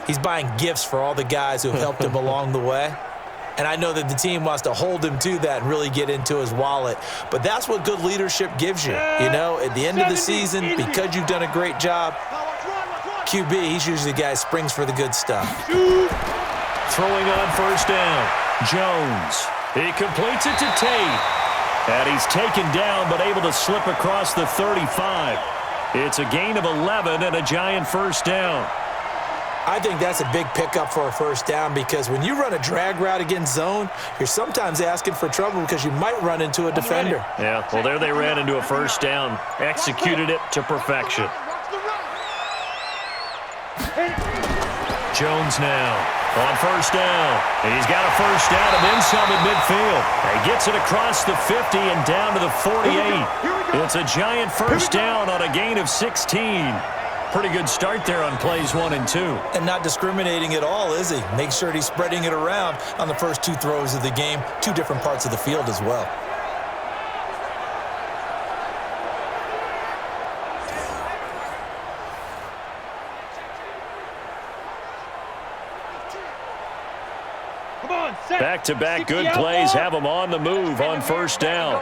He's buying gifts for all the guys who have helped him along the way. And I know that the team wants to hold him to that and really get into his wallet. But that's what good leadership gives you. You know, at the end of the season, because you've done a great job, QB, he's usually the guy who springs for the good stuff. Throwing on first down, Jones. He completes it to Tate. And he's taken down but able to slip across the 35. It's a gain of 11 and a giant first down. I think that's a big pickup for a first down because when you run a drag route against zone, you're sometimes asking for trouble because you might run into a defender. Yeah, well, there they ran into a first down. Executed it to perfection. Jones now on first down. And he's got a first down and then some at midfield. He gets it across the 50 and down to the 48. It's a giant first down on a gain of 16. Pretty good start there on plays 1 and 2. And not discriminating at all, is he? Make sure he's spreading it around on the first 2 throws of the game, 2 different parts of the field as well. Back-to-back good plays have him on the move on first down.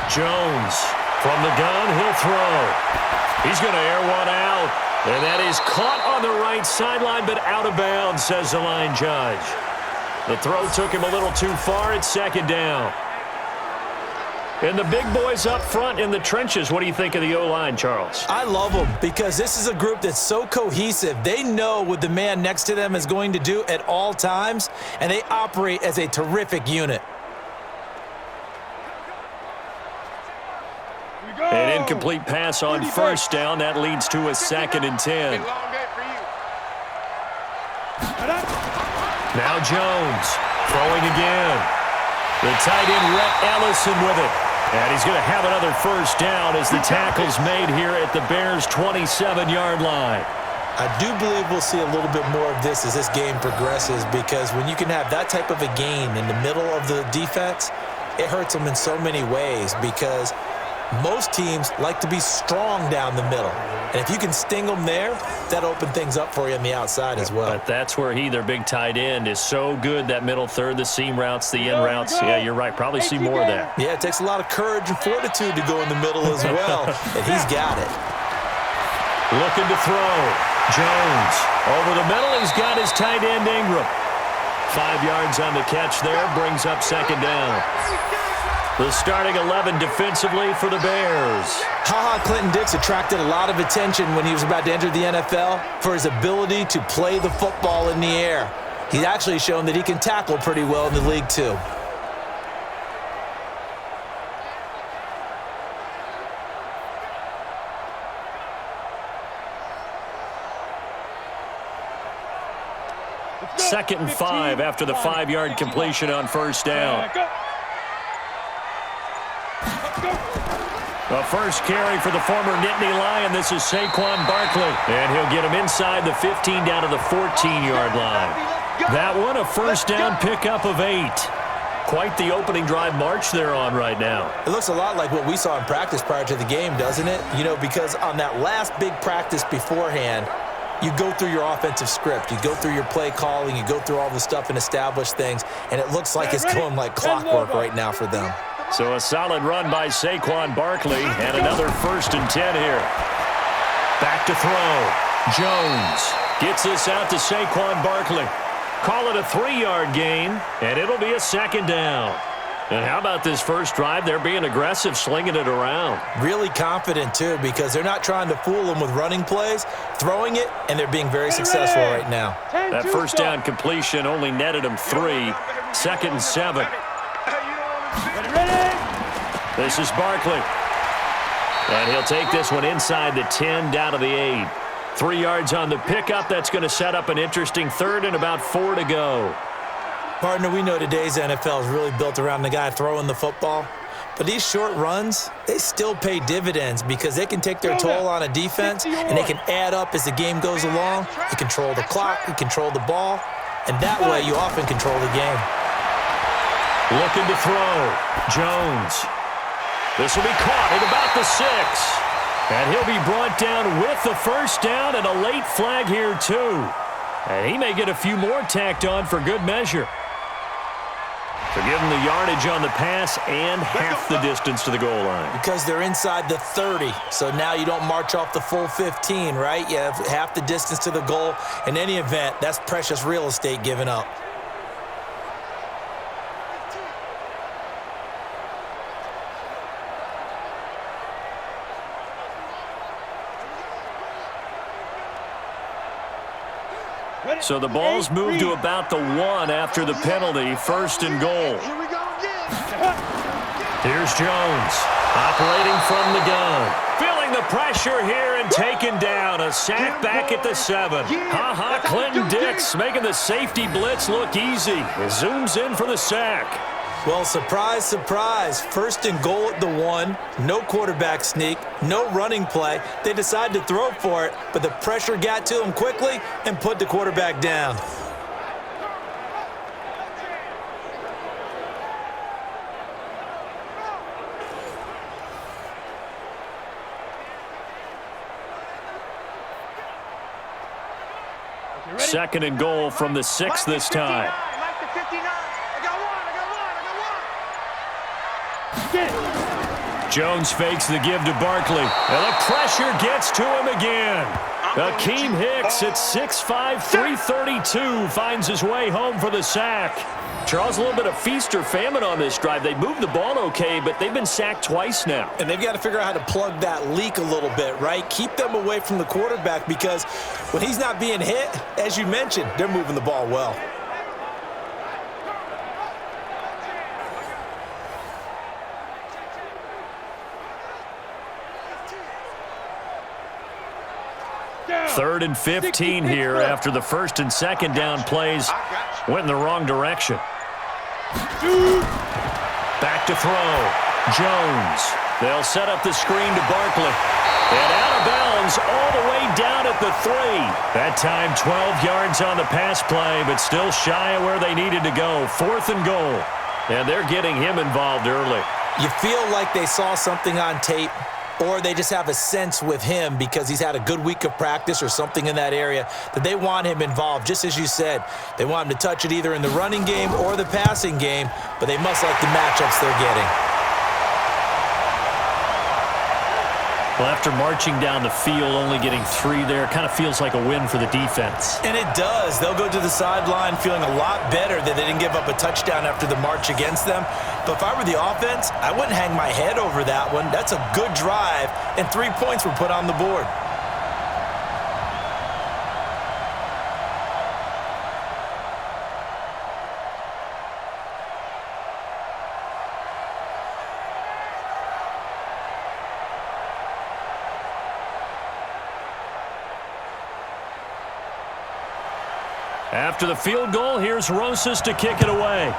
Jones from the gun, he'll throw. He's going to air one out. And that is caught on the right sideline, but out of bounds, says the line judge. The throw took him a little too far. It's second down. And the big boys up front in the trenches. What do you think of the O-line, Charles? I love them because this is a group that's so cohesive. They know what the man next to them is going to do at all times, and they operate as a terrific unit. An incomplete pass on first down. That leads to a 2nd and 10. Now Jones throwing again. The tight end, Rhett Ellison, with it. And he's going to have another first down as the tackle's made here at the Bears' 27-yard line. I do believe we'll see a little bit more of this as this game progresses because when you can have that type of a gain in the middle of the defense, it hurts them in so many ways because most teams like to be strong down the middle. And if you can sting them there, that'll open things up for you on the outside as well. But that's where their big tight end, is so good, that middle third, the seam routes, the in routes. Yeah, you're right. Probably see more of that. Yeah, it takes a lot of courage and fortitude to go in the middle as well. And he's got it. Looking to throw. Jones over the middle. He's got his tight end, Ingram. 5 yards on the catch there. Brings up second down. The starting 11 defensively for the Bears. Ha-Ha Clinton-Dix attracted a lot of attention when he was about to enter the NFL for his ability to play the football in the air. He's actually shown that he can tackle pretty well in the league, too. Second and 5 after the 5-yard completion on first down. The first carry for the former Nittany Lion. This is Saquon Barkley. And he'll get him inside the 15 down to the 14-yard line. That one, a first down pickup of 8. Quite the opening drive march they're on right now. It looks a lot like what we saw in practice prior to the game, doesn't it? You know, because on that last big practice beforehand, you go through your offensive script. You go through your play calling. You go through all the stuff and establish things. And it looks like it's going like clockwork right now for them. So a solid run by Saquon Barkley and another 1st and 10 here. Back to throw. Jones gets this out to Saquon Barkley. Call it a 3-yard gain, and it'll be a second down. And how about this first drive? They're being aggressive, slinging it around. Really confident, too, because they're not trying to fool them with running plays, throwing it, and they're being very successful right now. That first down completion only netted them 3. 2nd and 7. This is Barkley. And he'll take this one inside the 10, down to the 8. 3 yards on the pickup. That's going to set up an interesting 3rd and about 4 to go. Partner, we know today's NFL is really built around the guy throwing the football. But these short runs, they still pay dividends because they can take their toll on a defense and they can add up as the game goes along. You control the clock, you control the ball, and that way you often control the game. Looking to throw. Jones. This will be caught at about the 6. And he'll be brought down with the first down and a late flag here, too. And he may get a few more tacked on for good measure. So give him the yardage on the pass and half the distance to the goal line. Because they're inside the 30, so now you don't march off the full 15, right? You have half the distance to the goal. In any event, that's precious real estate given up. So the ball's moved to about the 1 after the penalty, first and goal. Here's Jones, operating from the gun. Feeling the pressure here and taken down. A sack back at the 7. Clinton Dix making the safety blitz look easy. He zooms in for the sack. Well, surprise, surprise. First and goal at the 1. No quarterback sneak. No running play. They decide to throw for it, but the pressure got to him quickly and put the quarterback down. Second and goal from the 6 this time. Jones fakes the give to Barkley. And the pressure gets to him again. Akeem Hicks at 6'5", 332 finds his way home for the sack. Charles, a little bit of feast or famine on this drive. They moved the ball okay, but they've been sacked twice now. And they've got to figure out how to plug that leak a little bit, right? Keep them away from the quarterback because when he's not being hit, as you mentioned, they're moving the ball well. Third and 15 here after the first and second down plays went in the wrong direction. Back to throw. Jones. They'll set up the screen to Barkley. And out of bounds all the way down at the 3. That time 12 yards on the pass play, but still shy of where they needed to go. Fourth and goal. And they're getting him involved early. You feel like they saw something on tape, or they just have a sense with him because he's had a good week of practice or something in that area that they want him involved. Just as you said, they want him to touch it either in the running game or the passing game, but they must like the matchups they're getting. Well, after marching down the field, only getting 3 there, kind of feels like a win for the defense. And it does. They'll go to the sideline feeling a lot better that they didn't give up a touchdown after the march against them. But if I were the offense, I wouldn't hang my head over that one. That's a good drive, and 3 points were put on the board. After the field goal, here's Rosas to kick it away.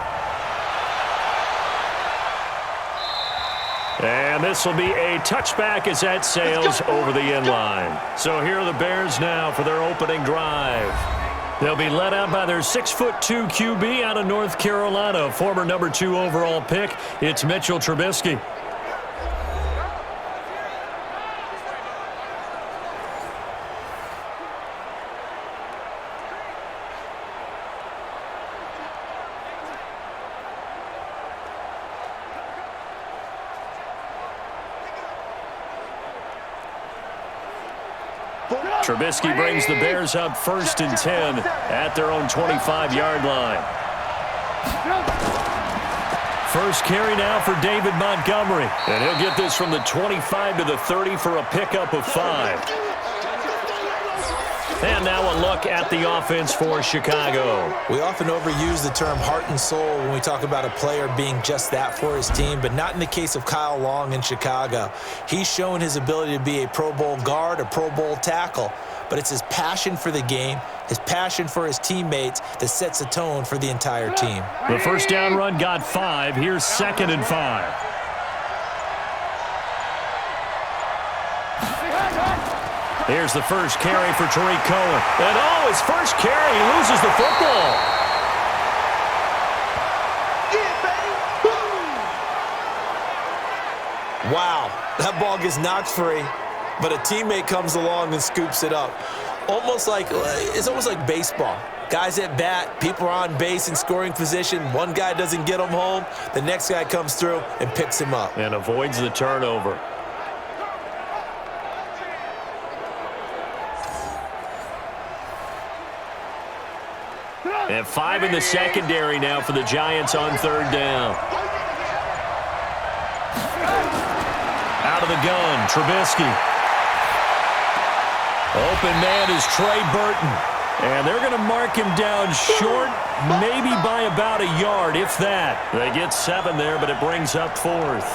And this will be a touchback as that sails over the end line. So here are the Bears now for their opening drive. They'll be led out by their 6'2" QB out of North Carolina, former number 2 overall pick. It's Mitchell Trubisky. Trubisky brings the Bears up 1st and 10 at their own 25-yard line. First carry now for David Montgomery. And he'll get this from the 25 to the 30 for a pickup of 5. And now a look at the offense for Chicago. We often overuse the term heart and soul when we talk about a player being just that for his team, but not in the case of Kyle Long in Chicago. He's shown his ability to be a Pro Bowl guard, a Pro Bowl tackle, but it's his passion for the game, his passion for his teammates that sets the tone for the entire team. The first down run got 5. Here's 2nd and 5. Here's the first carry for Tariq Cohen. And his first carry, he loses the football. Wow, that ball gets knocked free. but a teammate comes along and scoops it up. It's almost like baseball. Guys at bat, people are on base in scoring position. One guy doesn't get him home. The next guy comes through and picks him up. And avoids the turnover. And 5 in the secondary now for the Giants on third down. Out of the gun, Trubisky. Open man is Trey Burton. And they're going to mark him down short, maybe by about a yard, if that. They get 7 there, but it brings up fourth.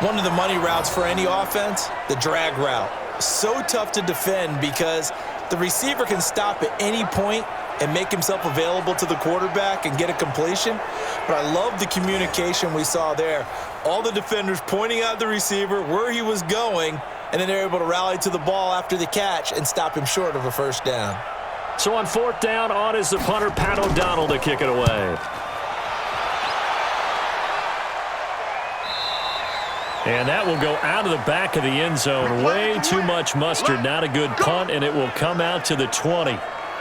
One of the money routes for any offense, the drag route. So tough to defend because the receiver can stop at any point and make himself available to the quarterback and get a completion. But I love the communication we saw there. All the defenders pointing out the receiver, where he was going, and then they're able to rally to the ball after the catch and stop him short of a first down. So on fourth down, on is the punter, Pat O'Donnell, to kick it away. And that will go out of the back of the end zone. Way too much mustard. Not a good punt, and it will come out to the 20.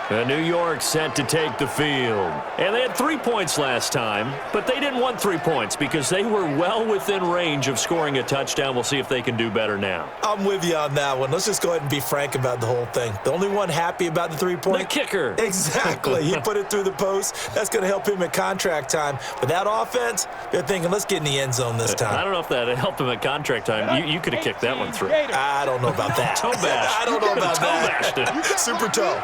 New York set to take the field. And they had 3 points last time, but they didn't want 3 points because they were well within range of scoring a touchdown. We'll see if they can do better now. I'm with you on that one. Let's just go ahead and be frank about the whole thing. The only one happy about the 3-point? The kicker. Exactly. He put it through the post. That's going to help him at contract time. But that offense, they're thinking, let's get in the end zone this time. I don't know if that helped him at contract time. You could have kicked that one through. I don't know about that. Toe bash. I don't know about that. Super toe.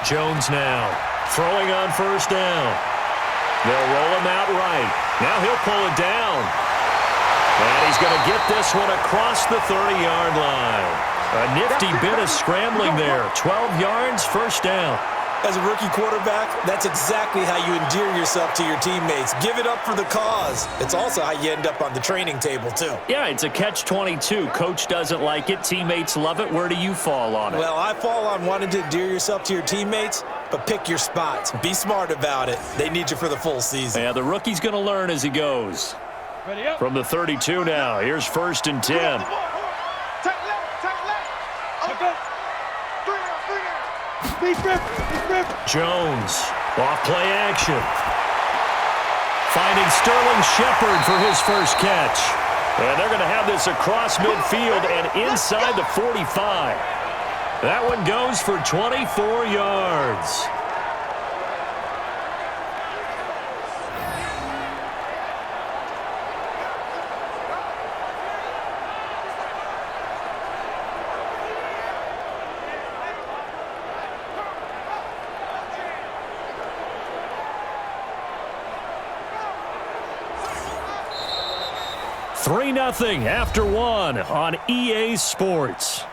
Jones now throwing on first down. They'll roll him out right. Now he'll pull it down. And he's going to get this one across the 30-yard line. A nifty bit of scrambling there. 12 yards, first down. As a rookie quarterback, that's exactly how you endear yourself to your teammates. Give it up for the cause. It's also how you end up on the training table, too. Yeah, it's a catch-22. Coach doesn't like it. Teammates love it. Where do you fall on it? Well, I fall on wanting to endear yourself to your teammates, but pick your spots. Be smart about it. They need you for the full season. Yeah, the rookie's going to learn as he goes. From the 32 now, here's 1st and 10. Jones, off play action. Finding Sterling Shepard for his first catch. And they're going to have this across midfield and inside the 45. That one goes for 24 yards. Three 3-0 after one on EA Sports.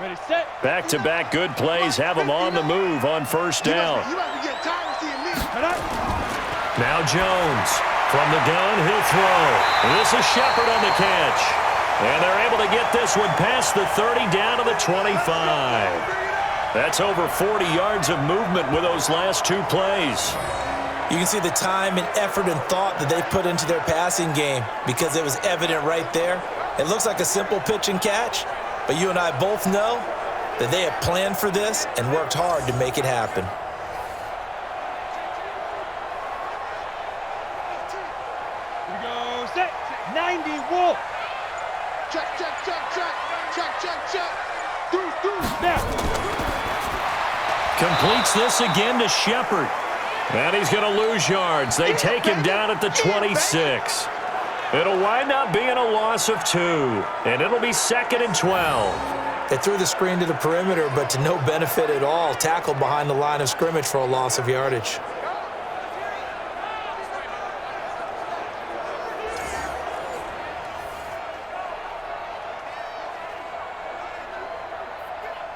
Ready, set. Back-to-back good plays have them on the move on first down. Now Jones from the gun, he'll throw. This is Shepard on the catch. And they're able to get this one past the 30 down to the 25. That's over 40 yards of movement with those last two plays. You can see the time and effort and thought that they put into their passing game because it was evident right there. It looks like a simple pitch and catch, but you and I both know that they have planned for this and worked hard to make it happen. Here we go, set, 90, Wolf. Check, check, check, check, check, check, check. Now. Completes this again to Shepard. And he's going to lose yards. They take him down at the 26. It'll wind up being a loss of 2. And it'll be 2nd and 12. They threw the screen to the perimeter, but to no benefit at all. Tackled behind the line of scrimmage for a loss of yardage.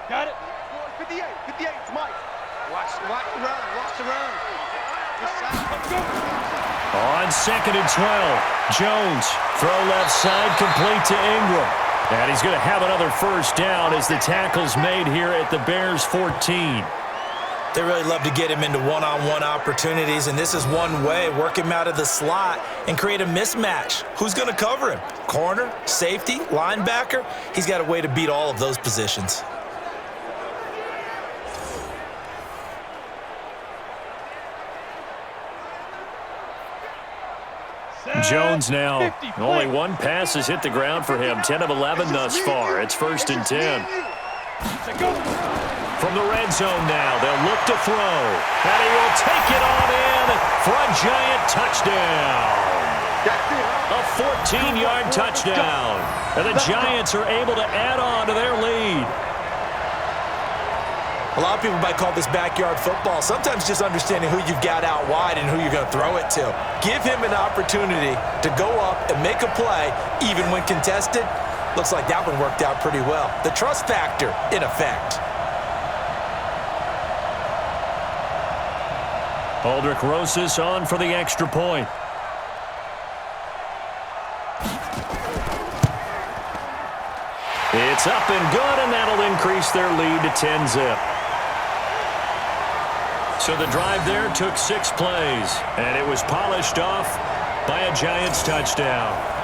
Got it. 58, 58, Mike. Watch the run, watch the run. This side. On 2nd and 12, Jones, throw left side, complete to Ingram. And he's going to have another first down as the tackle's made here at the Bears' 14. They really love to get him into one-on-one opportunities, and this is one way. Work him out of the slot and create a mismatch. Who's going to cover him? Corner, safety, linebacker? He's got a way to beat all of those positions. Jones now. Only one pass has hit the ground for him. 10 of 11 thus far. It's 1st and 10. From the red zone now, they'll look to throw. And he will take it on in for a giant touchdown. A 14-yard touchdown. And the Giants are able to add on to their lead. A lot of people might call this backyard football. Sometimes just understanding who you've got out wide and who you're going to throw it to. Give him an opportunity to go up and make a play, even when contested. Looks like that one worked out pretty well. The trust factor in effect. Aldrich Rosas on for the extra point. It's up and good, and that'll increase their lead to 10-zip. So the drive there took 6 plays, and it was polished off by a Giants touchdown.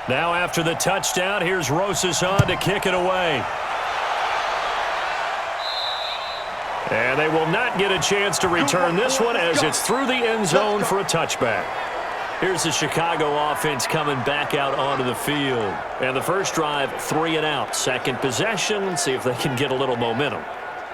Now after the touchdown, here's Rosas on to kick it away. And they will not get a chance to return this one as it's through the end zone for a touchback. Here's the Chicago offense coming back out onto the field. And the first drive, 3 and out. Second possession, see if they can get a little momentum.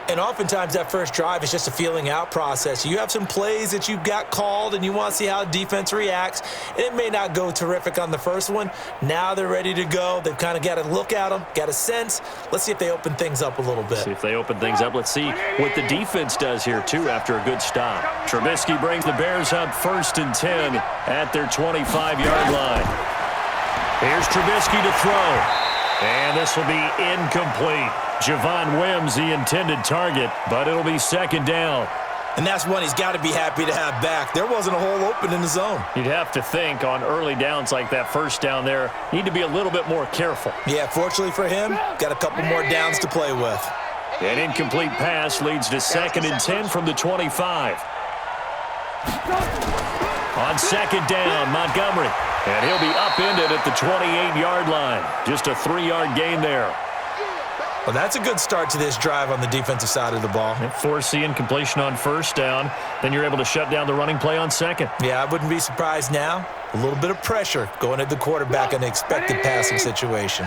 And oftentimes that first drive is just a feeling out process. You have some plays that you've got called and you want to see how defense reacts. And it may not go terrific on the first one. Now they're ready to go. They've kind of got to look at them, got a sense. Let's see if they open things up a little bit. See if they open things up. Let's see what the defense does here, too, after a good stop. Trubisky brings the Bears up 1st and 10 at their 25-yard line. Here's Trubisky to throw. And this will be incomplete. Javon Wims, the intended target, but it'll be 2nd down. And that's one he's got to be happy to have back. There wasn't a hole open in the zone. You'd have to think on early downs like that first down there, need to be a little bit more careful. Yeah, fortunately for him, got a couple more downs to play with. An incomplete pass leads to 2nd and 10 from the 25. On 2nd down, Montgomery. And he'll be upended at the 28-yard line. Just a 3-yard gain there. Well, that's a good start to this drive on the defensive side of the ball. Force the incompletion on first down. Then you're able to shut down the running play on second. Yeah, I wouldn't be surprised now. A little bit of pressure going at the quarterback in an expected passing situation.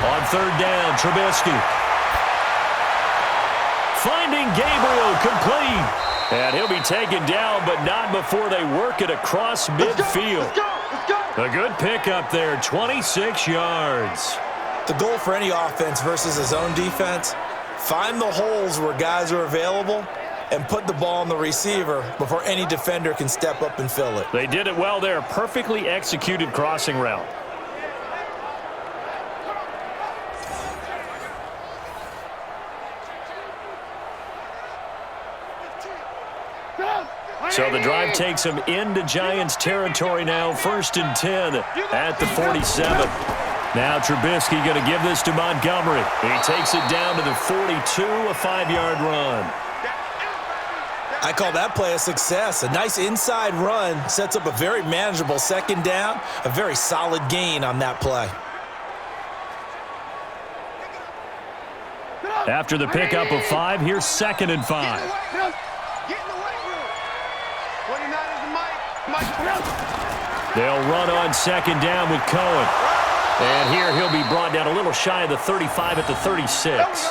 On 3rd down, Trubisky. Finding Gabriel complete. And he'll be taken down, but not before they work it across midfield. A good pickup there, 26 yards. The goal for any offense versus a zone defense, find the holes where guys are available and put the ball on the receiver before any defender can step up and fill it. They did it well there. Perfectly executed crossing route. So the drive takes them into Giants territory now. 1st and 10 at the 47. Now Trubisky going to give this to Montgomery. He takes it down to the 42, a 5-yard run. I call that play a success. A nice inside run sets up a very manageable 2nd down. A very solid gain on that play. After the pickup of 5, here's 2nd and 5. They'll run on 2nd down with Cohen. And here he'll be brought down a little shy of the 35 at the 36.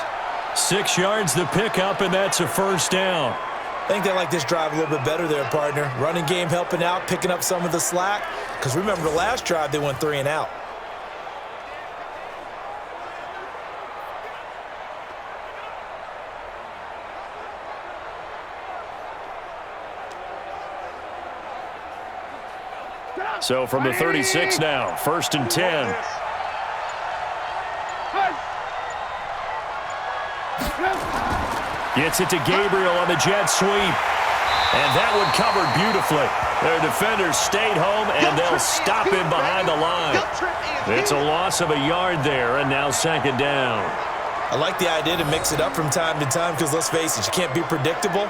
6 yards the pickup, and that's a first down. I think they like this drive a little bit better there, partner. Running game helping out, picking up some of the slack. Because remember, the last drive, they went 3 and out. So from the 36 now, 1st and 10. Gets it to Gabriel on the jet sweep. And that one covered beautifully. Their defenders stayed home, and they'll stop him behind the line. It's a loss of a yard there, and now 2nd down. I like the idea to mix it up from time to time because, let's face it, you can't be predictable.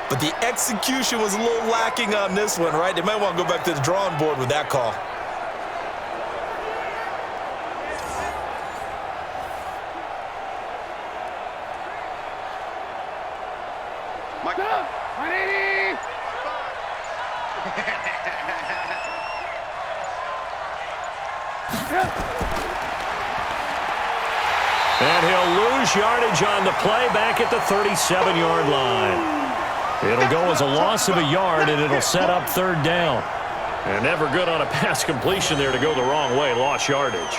But the execution was a little lacking on this one, right? They might want to go back to the drawing board with that call. And he'll lose yardage on the play back at the 37-yard line. It'll go as a loss of a yard, and it'll set up 3rd down. And never good on a pass completion there to go the wrong way. Lost yardage.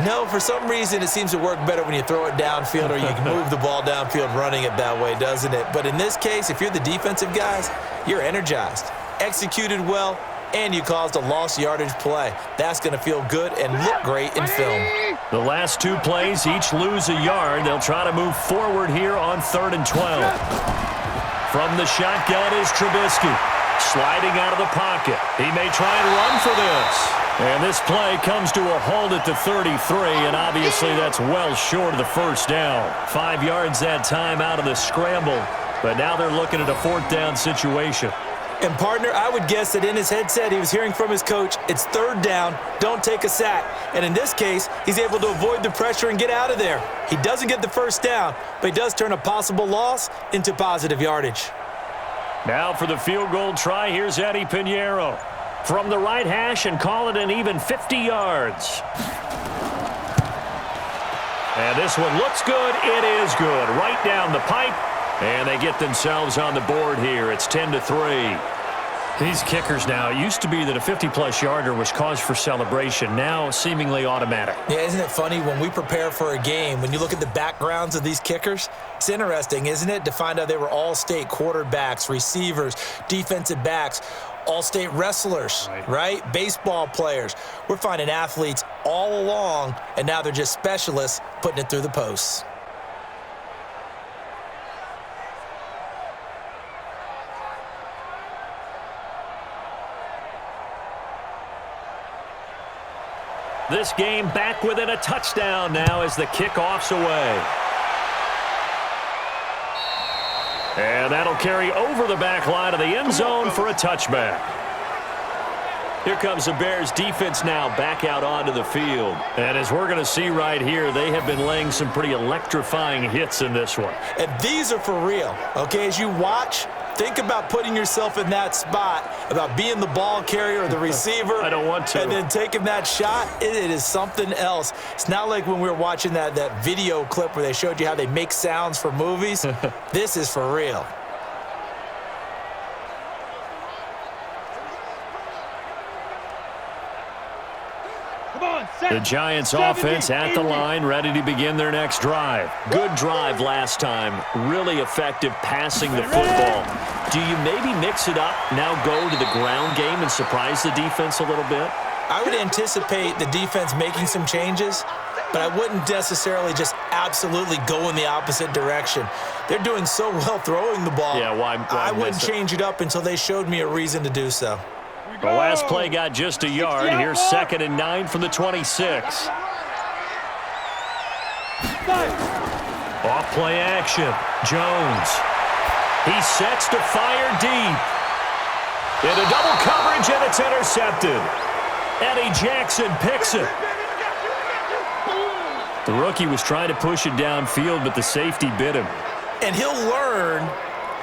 No, for some reason it seems to work better when you throw it downfield or you can move the ball downfield running it that way, doesn't it? But in this case, if you're the defensive guys, you're energized, executed well, and you caused a lost yardage play. That's going to feel good and look great in film. The last 2 plays each lose a yard. They'll try to move forward here on 3rd and 12. From the shotgun is Trubisky. Sliding out of the pocket. He may try and run for this. And this play comes to a halt at the 33, and obviously that's well short of the 1st down. 5 yards that time out of the scramble, but now they're looking at a 4th down situation. And, partner, I would guess that in his headset he was hearing from his coach, it's 3rd down, don't take a sack. And in this case, he's able to avoid the pressure and get out of there. He doesn't get the 1st down, but he does turn a possible loss into positive yardage. Now for the field goal try, here's Eddie Pinheiro. From the right hash and call it an even 50 yards. And this one looks good. It is good. Right down the pipe. And they get themselves on the board here. It's 10-3. These kickers now, it used to be that a 50-plus yarder was cause for celebration. Now seemingly automatic. Yeah, isn't it funny when we prepare for a game, when you look at the backgrounds of these kickers, it's interesting, isn't it, to find out they were all-state quarterbacks, receivers, defensive backs, all-state wrestlers, right? Baseball players. We're finding athletes all along, and now they're just specialists putting it through the posts. This game back within a touchdown now as the kickoff's away. And that'll carry over the back line of the end zone for a touchback. Here comes the Bears defense now back out onto the field. And as we're going to see right here, they have been laying some pretty electrifying hits in this one. And these are for real, okay? As you watch, think about putting yourself in that spot, about being the ball carrier or the receiver. I don't want to. And then taking that shot, it is something else. It's not like when we were watching that video clip where they showed you how they make sounds for movies. This is for real. The Giants offense at the line, ready to begin their next drive. Good drive last time. Really effective passing the football. Do you maybe mix it up, now go to the ground game and surprise the defense a little bit? I would anticipate the defense making some changes, but I wouldn't necessarily just absolutely go in the opposite direction. They're doing so well throwing the ball. Yeah, why I wouldn't change it up until they showed me a reason to do so. The last play got just a yard. Here's 2nd and 9 from the 26. Off play action. Jones. He sets to fire deep. Into double coverage, and it's intercepted. Eddie Jackson picks it. The rookie was trying to push it downfield, but the safety bit him. And he'll learn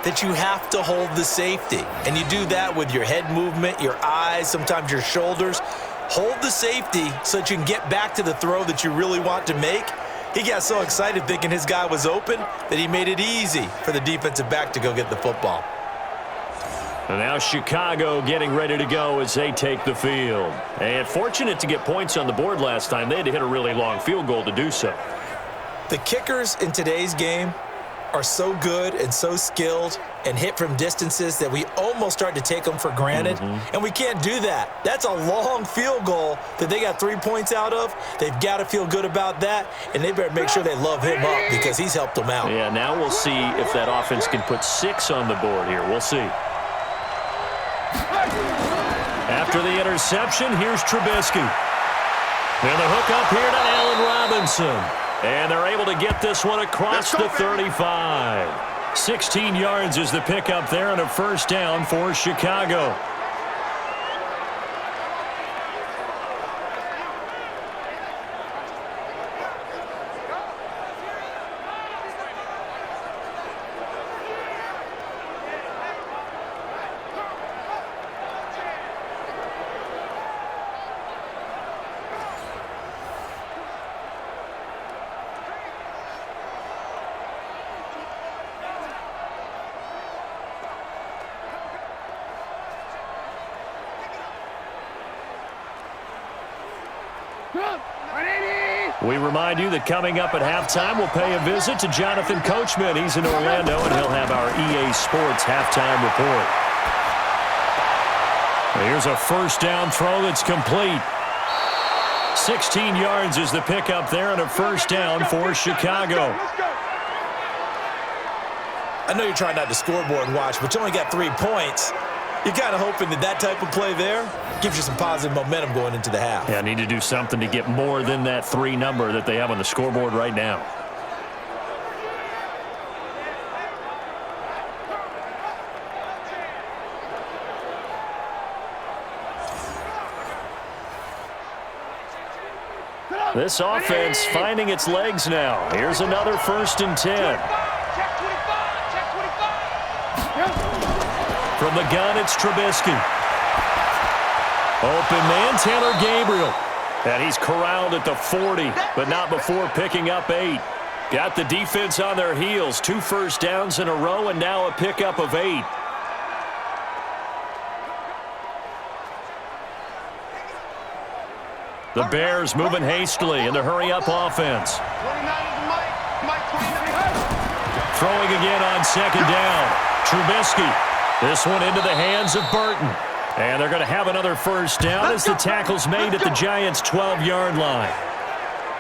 that you have to hold the safety. And you do that with your head movement, your eyes, sometimes your shoulders. hold the safety so that you can get back to the throw that you really want to make. He got so excited thinking his guy was open that he made it easy for the defensive back to go get the football. And now Chicago getting ready to go as they take the field. And fortunate to get points on the board last time. They had to hit a really long field goal to do so. The kickers in today's game are so good and so skilled and hit from distances that we almost start to take them for granted. And we can't do that. That's a long field goal that they got 3 points out of. They've got to feel good about that, and they better make sure they love him up because he's helped them out. Yeah, now we'll see if that offense can put 6 on the board here. We'll see. After the interception, here's Trubisky. And the hook up here to Allen Robinson. And they're able to get this one across the 35. 16 yards is the pickup there and a first down for Chicago. We remind you that coming up at halftime, we'll pay a visit to Jonathan Coachman. He's in Orlando, and he'll have our EA Sports halftime report. Here's a first down throw that's complete. 16 yards is the pickup there, and a first down for Chicago. I know you're trying not to scoreboard watch, but you only got 3 points. You're kind of hoping that type of play there gives you some positive momentum going into the half. Yeah, need to do something to get more than that 3 number that they have on the scoreboard right now. This offense finding its legs now. Here's another 1st and 10. From the gun, it's Trubisky. Open man, Taylor Gabriel. And he's corralled at the 40, but not before picking up 8. Got the defense on their heels. 2 first downs in a row, and now a pickup of 8. The Bears moving hastily in the hurry-up offense. Throwing again on 2nd down. Trubisky. This one into the hands of Burton. And they're going to have another first down as the tackle's made at the Giants' 12-yard line.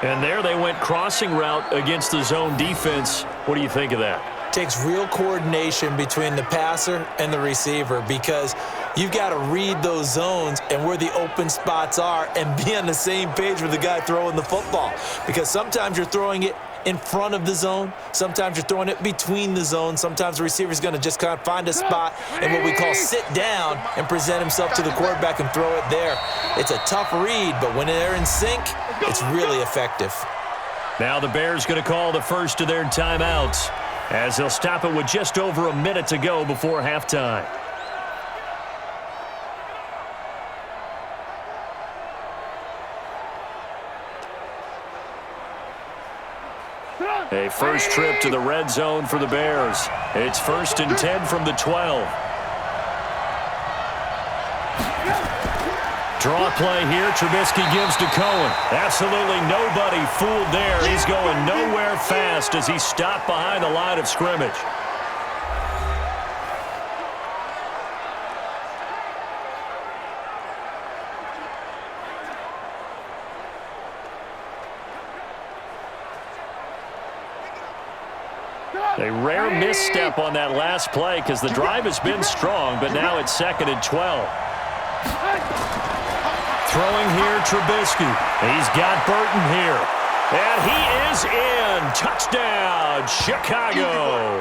And there they went crossing route against the zone defense. What do you think of that? Takes real coordination between the passer and the receiver because you've got to read those zones and where the open spots are and be on the same page with the guy throwing the football. Because sometimes you're throwing it in front of the zone. Sometimes you're throwing it between the zones. Sometimes the receiver's going to just kind of find a spot and what we call sit down and present himself to the quarterback and throw it there. It's a tough read, but when they're in sync, it's really effective. Now the Bears going to call the first of their timeouts as they'll stop it with just over a minute to go before halftime. A first trip to the red zone for the Bears. It's 1st and 10 from the 12. Draw play here. Trubisky gives to Cohen. Absolutely nobody fooled there. He's going nowhere fast as he's stopped behind the line of scrimmage. A rare misstep on that last play because the drive has been strong, but now it's 2nd and 12. Throwing here, Trubisky. He's got Burton here. And he is in. Touchdown, Chicago.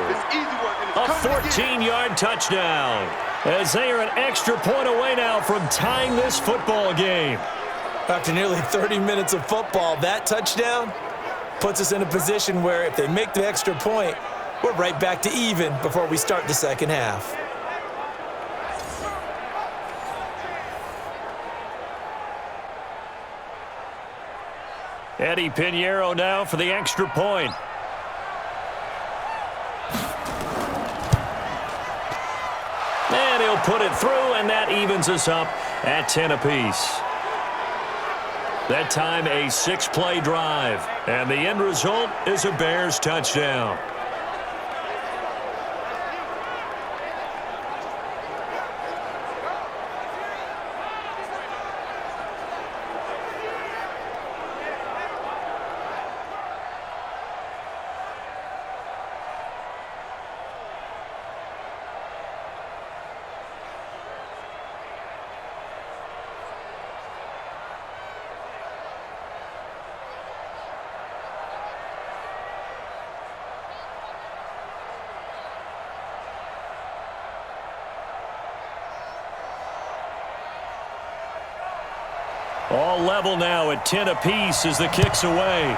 A 14-yard touchdown. As they are an extra point away now from tying this football game. After nearly 30 minutes of football, that touchdown puts us in a position where if they make the extra point, we're right back to even before we start the second half. Eddie Pinheiro now for the extra point. And he'll put it through, and that evens us up at 10 apiece. That time a 6-play drive, and the end result is a Bears touchdown. All level now at 10 apiece as the kick's away.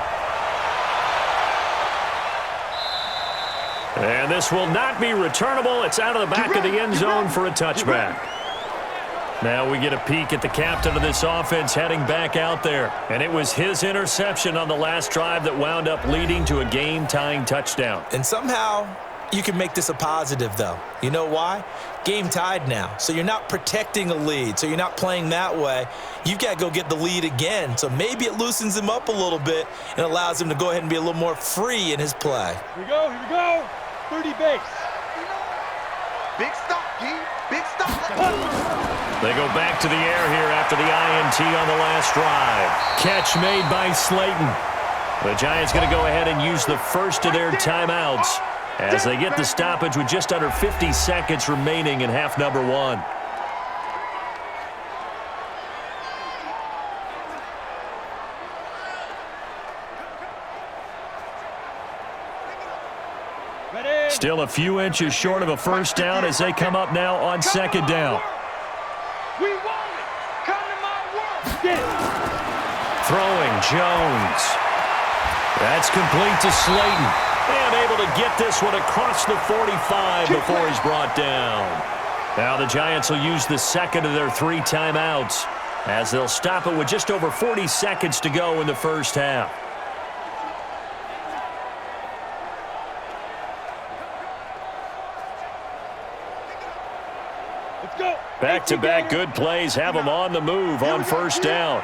And this will not be returnable. It's out of the back of the end zone for a touchback. Now we get a peek at the captain of this offense heading back out there. And it was his interception on the last drive that wound up leading to a game-tying touchdown. And somehow you can make this a positive, though. You know why? Game tied now, so you're not protecting a lead, so you're not playing that way. You've got to go get the lead again, so maybe it loosens him up a little bit and allows him to go ahead and be a little more free in his play. Here we go. 30 base. Big stop, G. Big stop. They go back to the air here after the INT on the last drive. Catch made by Slayton. The Giants going to go ahead and use the first of their timeouts as they get the stoppage with just under 50 seconds remaining in half number one. Still a few inches short of a first down as they come up now on second down. We want it. Come to my work. Get it. Throwing Jones. That's complete to Slayton. And able to get this one across the 45 before he's brought down. Now the Giants will use the second of their 3 timeouts as they'll stop it with just over 40 seconds to go in the first half. Let's go. Back-to-back good plays have them on the move on first down.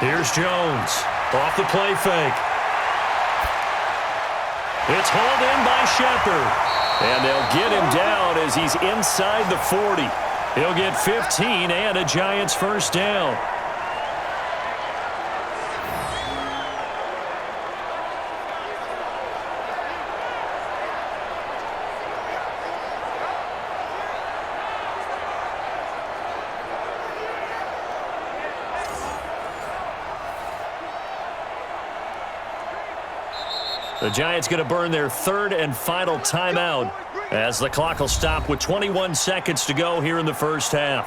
Here's Jones off the play fake. It's hauled in by Shepard. And they'll get him down as he's inside the 40. He'll get 15 and a Giants first down. The Giants going to burn their third and final timeout as the clock will stop with 21 seconds to go here in the first half.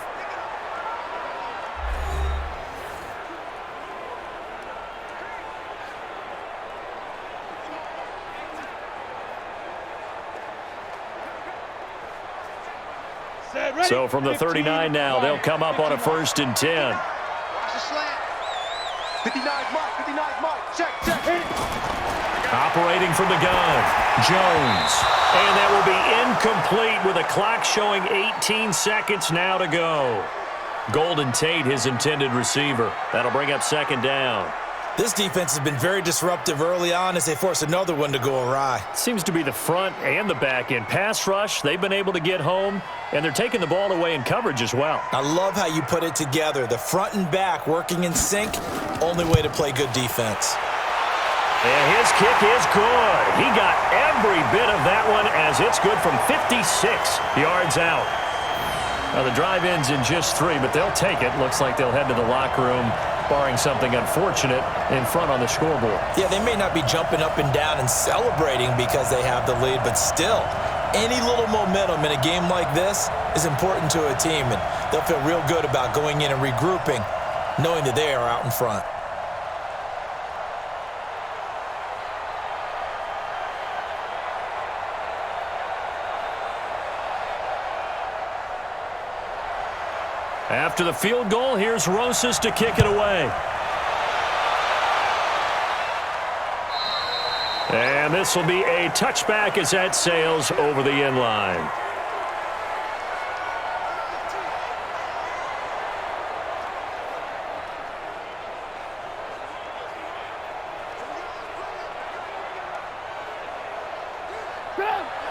So from the 39 now, they'll come up on a 1st and 10. Watch the slant. 59 mark. Check. Operating from the gun, Jones. And that will be incomplete with a clock showing 18 seconds now to go. Golden Tate, his intended receiver. That'll bring up second down. This defense has been very disruptive early on as they force another one to go awry. Seems to be the front and the back end. Pass rush, they've been able to get home, and they're taking the ball away in coverage as well. I love how you put it together. The front and back working in sync, only way to play good defense. And his kick is good. He got every bit of that one as it's good from 56 yards out. Now the drive ends in just 3, but they'll take it. Looks like they'll head to the locker room, barring something unfortunate in front on the scoreboard. Yeah, they may not be jumping up and down and celebrating because they have the lead, but still, any little momentum in a game like this is important to a team, and they'll feel real good about going in and regrouping, knowing that they are out in front. After the field goal, here's Rosas to kick it away. And this will be a touchback as that sails over the end line.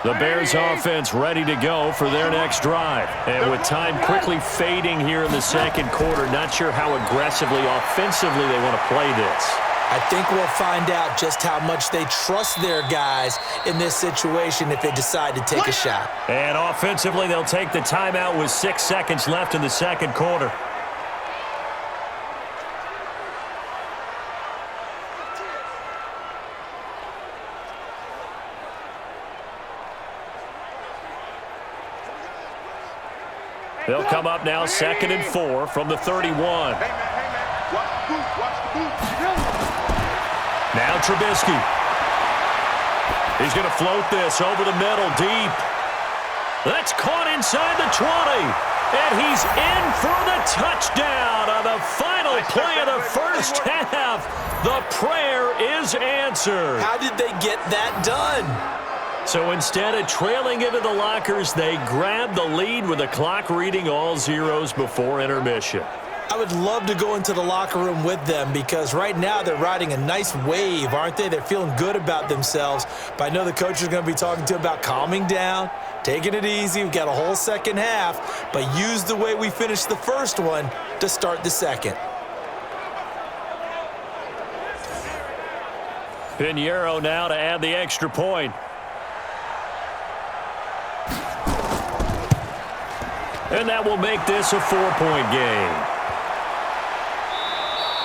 The Bears offense ready to go for their next drive. And with time quickly fading here in the second quarter, not sure how aggressively, offensively they want to play this. I think we'll find out just how much they trust their guys in this situation if they decide to take a shot. And offensively, they'll take the timeout with 6 seconds left in the second quarter. They'll come up now 2nd and 4 from the 31. Watch the boot. Now Trubisky. He's going to float this over the middle deep. That's caught inside the 20. And he's in for the touchdown on the final play of the first half. The prayer is answered. How did they get that done? So instead of trailing into the lockers, they grab the lead with the clock reading all zeros before intermission. I would love to go into the locker room with them because right now they're riding a nice wave, aren't they? They're feeling good about themselves. But I know the coach is going to be talking to them about calming down, taking it easy. We've got a whole second half, but use the way we finished the first one to start the second. Pinheiro now to add the extra point. And that will make this a 4-point game.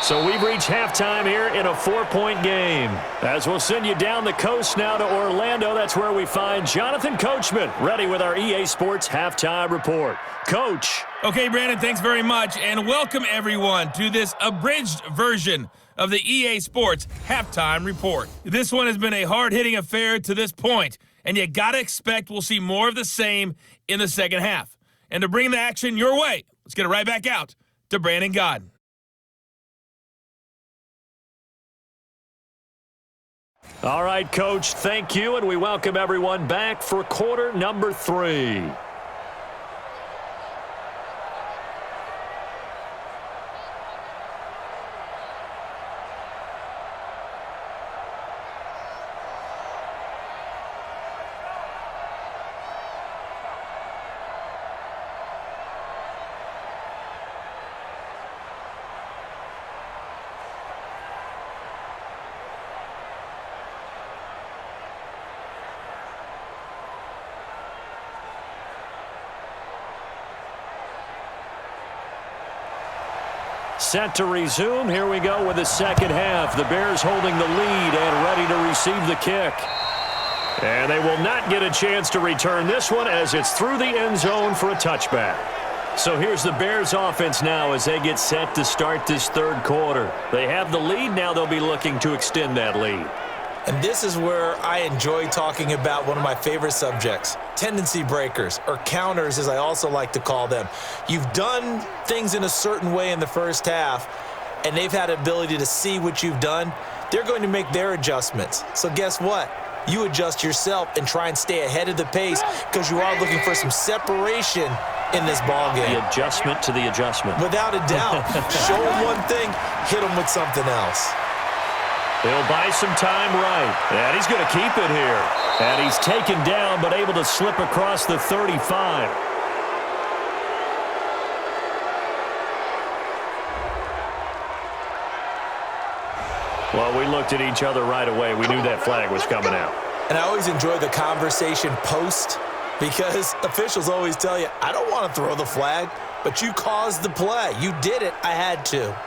So we've reached halftime here in a 4-point game. As we'll send you down the coast now to Orlando, that's where we find Jonathan Coachman, ready with our EA Sports Halftime Report. Coach. Okay, Brandon, thanks very much, and welcome everyone to this abridged version of the EA Sports Halftime Report. This one has been a hard-hitting affair to this point, and you got to expect we'll see more of the same in the second half. And to bring the action your way, let's get it right back out to Brandon Godden. All right, Coach, thank you, and we welcome everyone back for quarter number 3. Set to resume. Here we go with the second half. The Bears holding the lead and ready to receive the kick. And they will not get a chance to return this one as it's through the end zone for a touchback. So here's the Bears offense now as they get set to start this third quarter. They have the lead. Now they'll be looking to extend that lead. And this is where I enjoy talking about one of my favorite subjects, tendency breakers, or counters as I also like to call them. You've done things in a certain way in the first half, and they've had the ability to see what you've done. They're going to make their adjustments. So guess what? You adjust yourself and try and stay ahead of the pace because you are looking for some separation in this ball game. The adjustment to the adjustment. Without a doubt. Show them one thing, hit them with something else. He'll buy some time right. And he's going to keep it here. And he's taken down but able to slip across the 35. Well, we looked at each other right away. We knew that flag was coming out. And I always enjoy the conversation post because officials always tell you, I don't want to throw the flag, but you caused the play. You did it. I had to.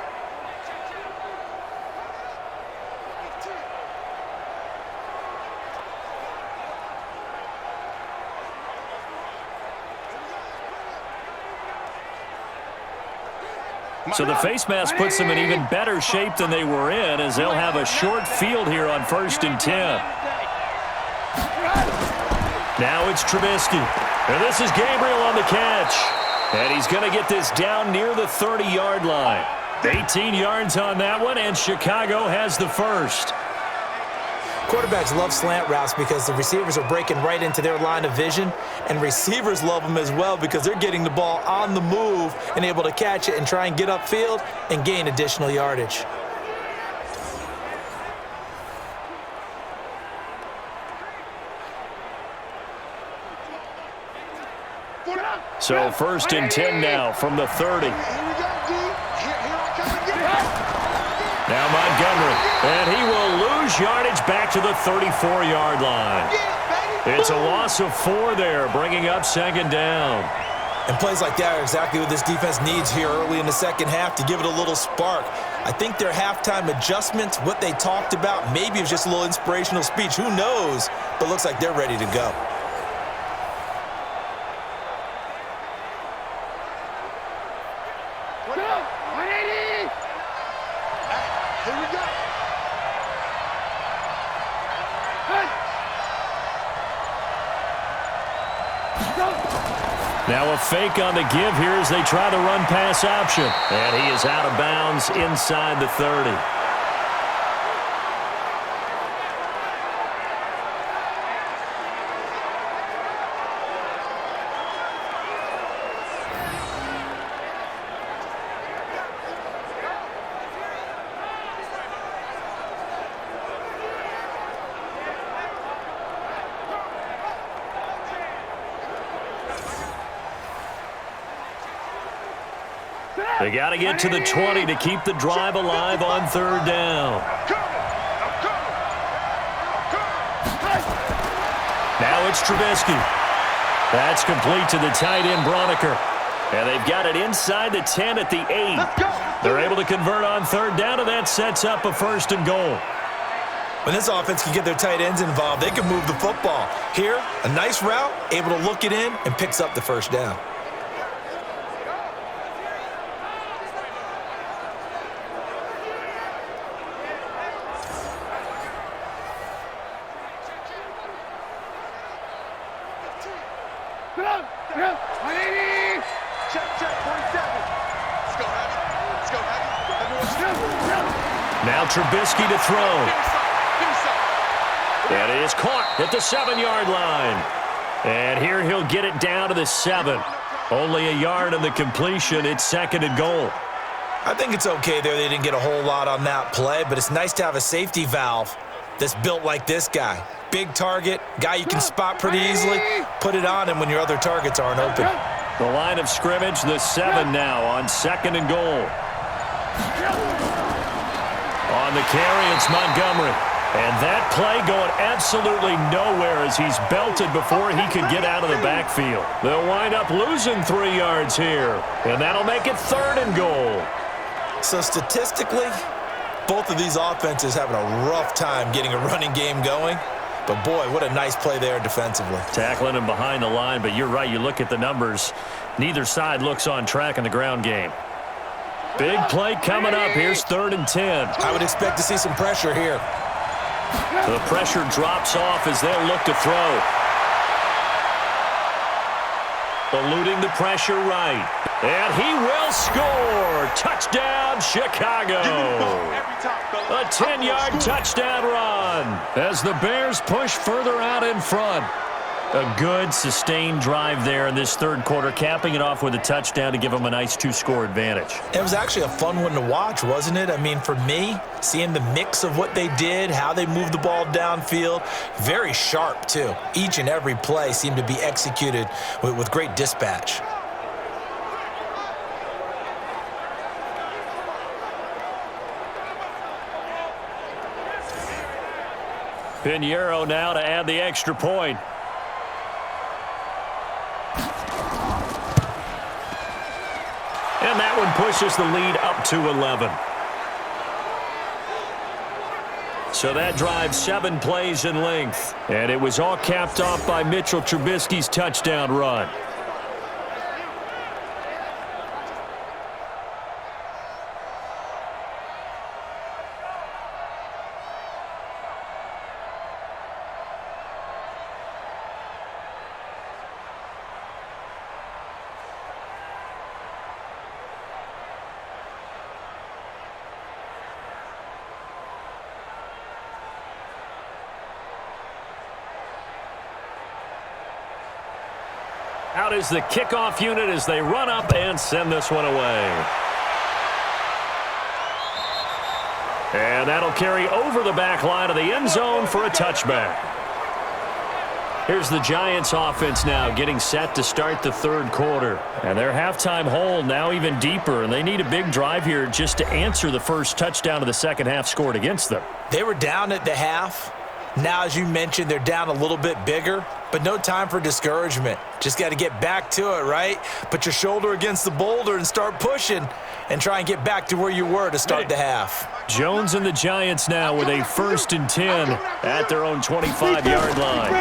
So the face mask puts them in even better shape than they were in as they'll have a short field here on 1st and 10. Now it's Trubisky. And this is Gabriel on the catch. And he's going to get this down near the 30-yard line. 18 yards on that one, and Chicago has the first. Quarterbacks love slant routes because the receivers are breaking right into their line of vision, and receivers love them as well because they're getting the ball on the move and able to catch it and try and get upfield and gain additional yardage. So 1st and 10 now from the 30. Now Montgomery, and he will lose yardage back to the 34-yard line. It's a loss of 4 there, bringing up 2nd down. And plays like that are exactly what this defense needs here early in the second half to give it a little spark. I think their halftime adjustments, what they talked about, maybe it was just a little inspirational speech. Who knows? But looks like they're ready to go. Now a fake on the give here as they try the run-pass option. And he is out of bounds inside the 30. They got to get to the 20 to keep the drive alive on 3rd down. Now it's Trubisky. That's complete to the tight end, Broniker. And they've got it inside the 10 at the 8. They're able to convert on 3rd down, and that sets up a 1st and goal. When this offense can get their tight ends involved, they can move the football. Here, a nice route, able to look it in, and picks up the 1st down. Now Trubisky to throw. That is caught at the 7-yard line. And here he'll get it down to the 7. Only a yard on the completion. It's 2nd and goal. I think it's okay there. They didn't get a whole lot on that play, but it's nice to have a safety valve that's built like this guy. Big target, guy you can spot pretty easily. Put it on him when your other targets aren't open. The line of scrimmage, the 7 now on 2nd and goal. On the carry, it's Montgomery. And that play going absolutely nowhere as he's belted before he could get out of the backfield. They'll wind up losing 3 yards here. And that'll make it 3rd and goal. So statistically, both of these offenses having a rough time getting a running game going. But, boy, what a nice play there defensively. Tackling him behind the line, but you're right. You look at the numbers. Neither side looks on track in the ground game. Big play coming up. Here's 3rd and 10. I would expect to see some pressure here. The pressure drops off as they'll look to throw. Eluding the pressure right. And he will score. Touchdown, Chicago. A 10-yard touchdown run as the Bears push further out in front. A good, sustained drive there in this 3rd quarter, capping it off with a touchdown to give them a nice 2-score advantage. It was actually a fun one to watch, wasn't it? I mean, for me, seeing the mix of what they did, how they moved the ball downfield, very sharp, too. Each and every play seemed to be executed with great dispatch. Pinheiro now to add the extra point. And that one pushes the lead up to 11. So that drive 7 plays in length. And it was all capped off by Mitchell Trubisky's touchdown run. out is the kickoff unit as they run up and send this one away. And that'll carry over the back line of the end zone for a touchback. Here's the Giants offense now getting set to start the third quarter. And their halftime hole now even deeper, and they need a big drive here just to answer the first touchdown of the second half scored against them. They were down at the half. Now, as you mentioned, they're down a little bit bigger, but no time for discouragement. Just got to get back to it, right? Put your shoulder against the boulder and start pushing and try and get back to where you were to start the half. Jones and the Giants now with a 1st and 10 at their own 25-yard line.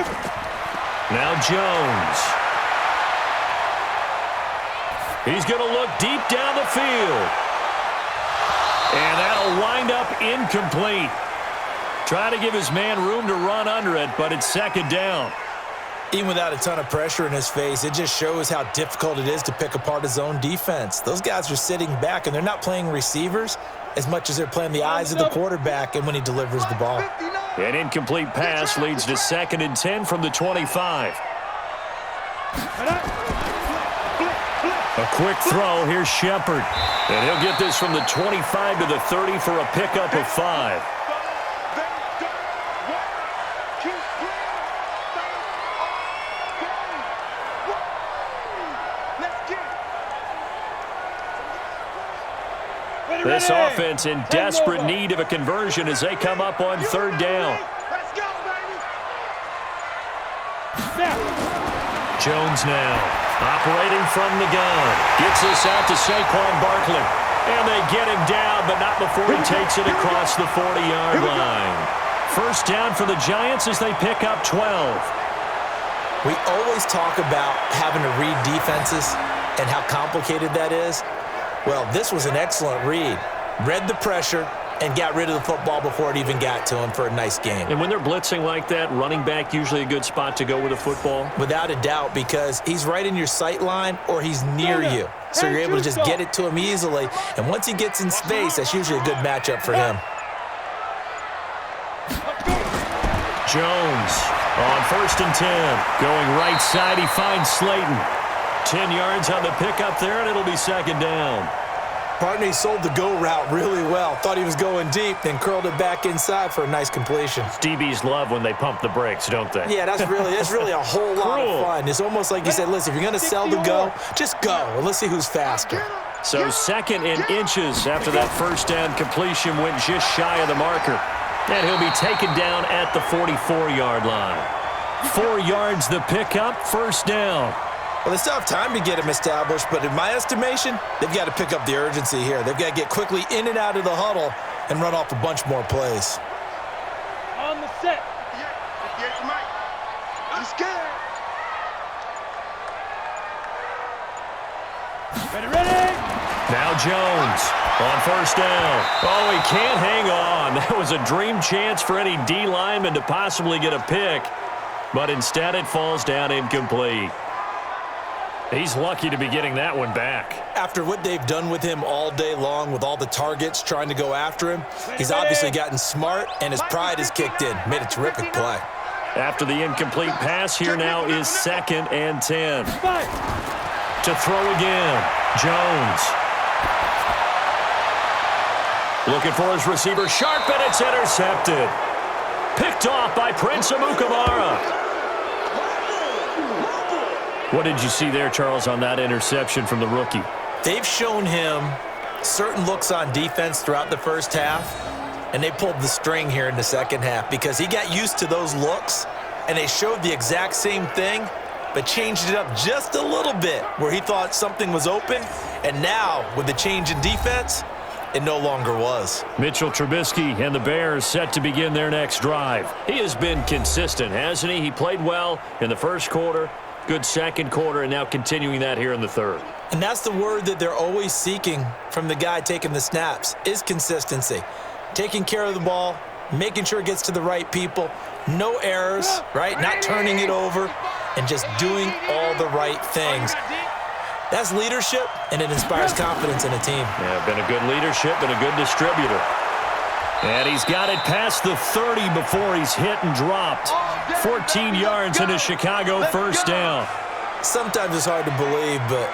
Now Jones. He's going to look deep down the field. And that'll wind up incomplete. Trying to give his man room to run under it, but it's second down. Even without a ton of pressure in his face, it just shows how difficult it is to pick apart his own defense. Those guys are sitting back, and they're not playing receivers as much as they're playing the eyes of the quarterback and when he delivers the ball. An incomplete pass leads to 2nd and 10 from the 25. A quick throw. Here's Shepard. And he'll get this from the 25 to the 30 for a pickup of 5. This offense in desperate need of a conversion as they come up on 3rd down. Let's go, baby. Jones now operating from the gun. Gets this out to Saquon Barkley. And they get him down, but not before he takes it across the 40-yard line. 1st down for the Giants as they pick up 12. We always talk about having to read defenses and how complicated that is. Well, this was an excellent read. Read the pressure and got rid of the football before it even got to him for a nice game. And when they're blitzing like that, running back usually a good spot to go with a football? Without a doubt, because he's right in your sight line or he's near you. So you're able to just get it to him easily. And once he gets in space, that's usually a good matchup for him. Jones on 1st and 10. Going right side, he finds Slayton. 10 yards on the pickup there, and it'll be 2nd down. Partner, he sold the go route really well. Thought he was going deep, then curled it back inside for a nice completion. DBs love when they pump the brakes, don't they? Yeah, that's really a whole lot of fun. It's almost like you said, listen, if you're going to sell the go, just go, and let's see who's faster. So 2nd and inches after that 1st down completion went just shy of the marker. And he'll be taken down at the 44-yard line. 4 yards the pickup, 1st down. Well, they still have time to get him established, but in my estimation, they've got to pick up the urgency here. They've got to get quickly in and out of the huddle and run off a bunch more plays. On the set. Yeah, Mike. I'm scared. Ready. Now Jones on 1st down. Oh, he can't hang on. That was a dream chance for any D lineman to possibly get a pick, but instead it falls down incomplete. He's lucky to be getting that one back. After what they've done with him all day long with all the targets trying to go after him, he's obviously gotten smart and his pride has kicked in. Made a terrific play. After the incomplete pass, here now is 2nd and 10. To throw again, Jones. Looking for his receiver, sharp, and it's intercepted. Picked off by Prince Amukamara. What did you see there, Charles, on that interception from the rookie? They've shown him certain looks on defense throughout the first half, and they pulled the string here in the second half because he got used to those looks, and they showed the exact same thing, but changed it up just a little bit where he thought something was open, and now with the change in defense, it no longer was. Mitchell Trubisky and the Bears set to begin their next drive. He has been consistent, hasn't he? He played well in the first quarter. Good second quarter, and now continuing that here in the third. And that's the word that they're always seeking from the guy taking the snaps, is consistency. Taking care of the ball, making sure it gets to the right people, no errors, right? Not turning it over, and just doing all the right things. That's leadership, and it inspires confidence in a team. Yeah, been a good leadership and a good distributor. And he's got it past the 30 before he's hit and dropped. 14 yards into Chicago, 1st down. Sometimes it's hard to believe, but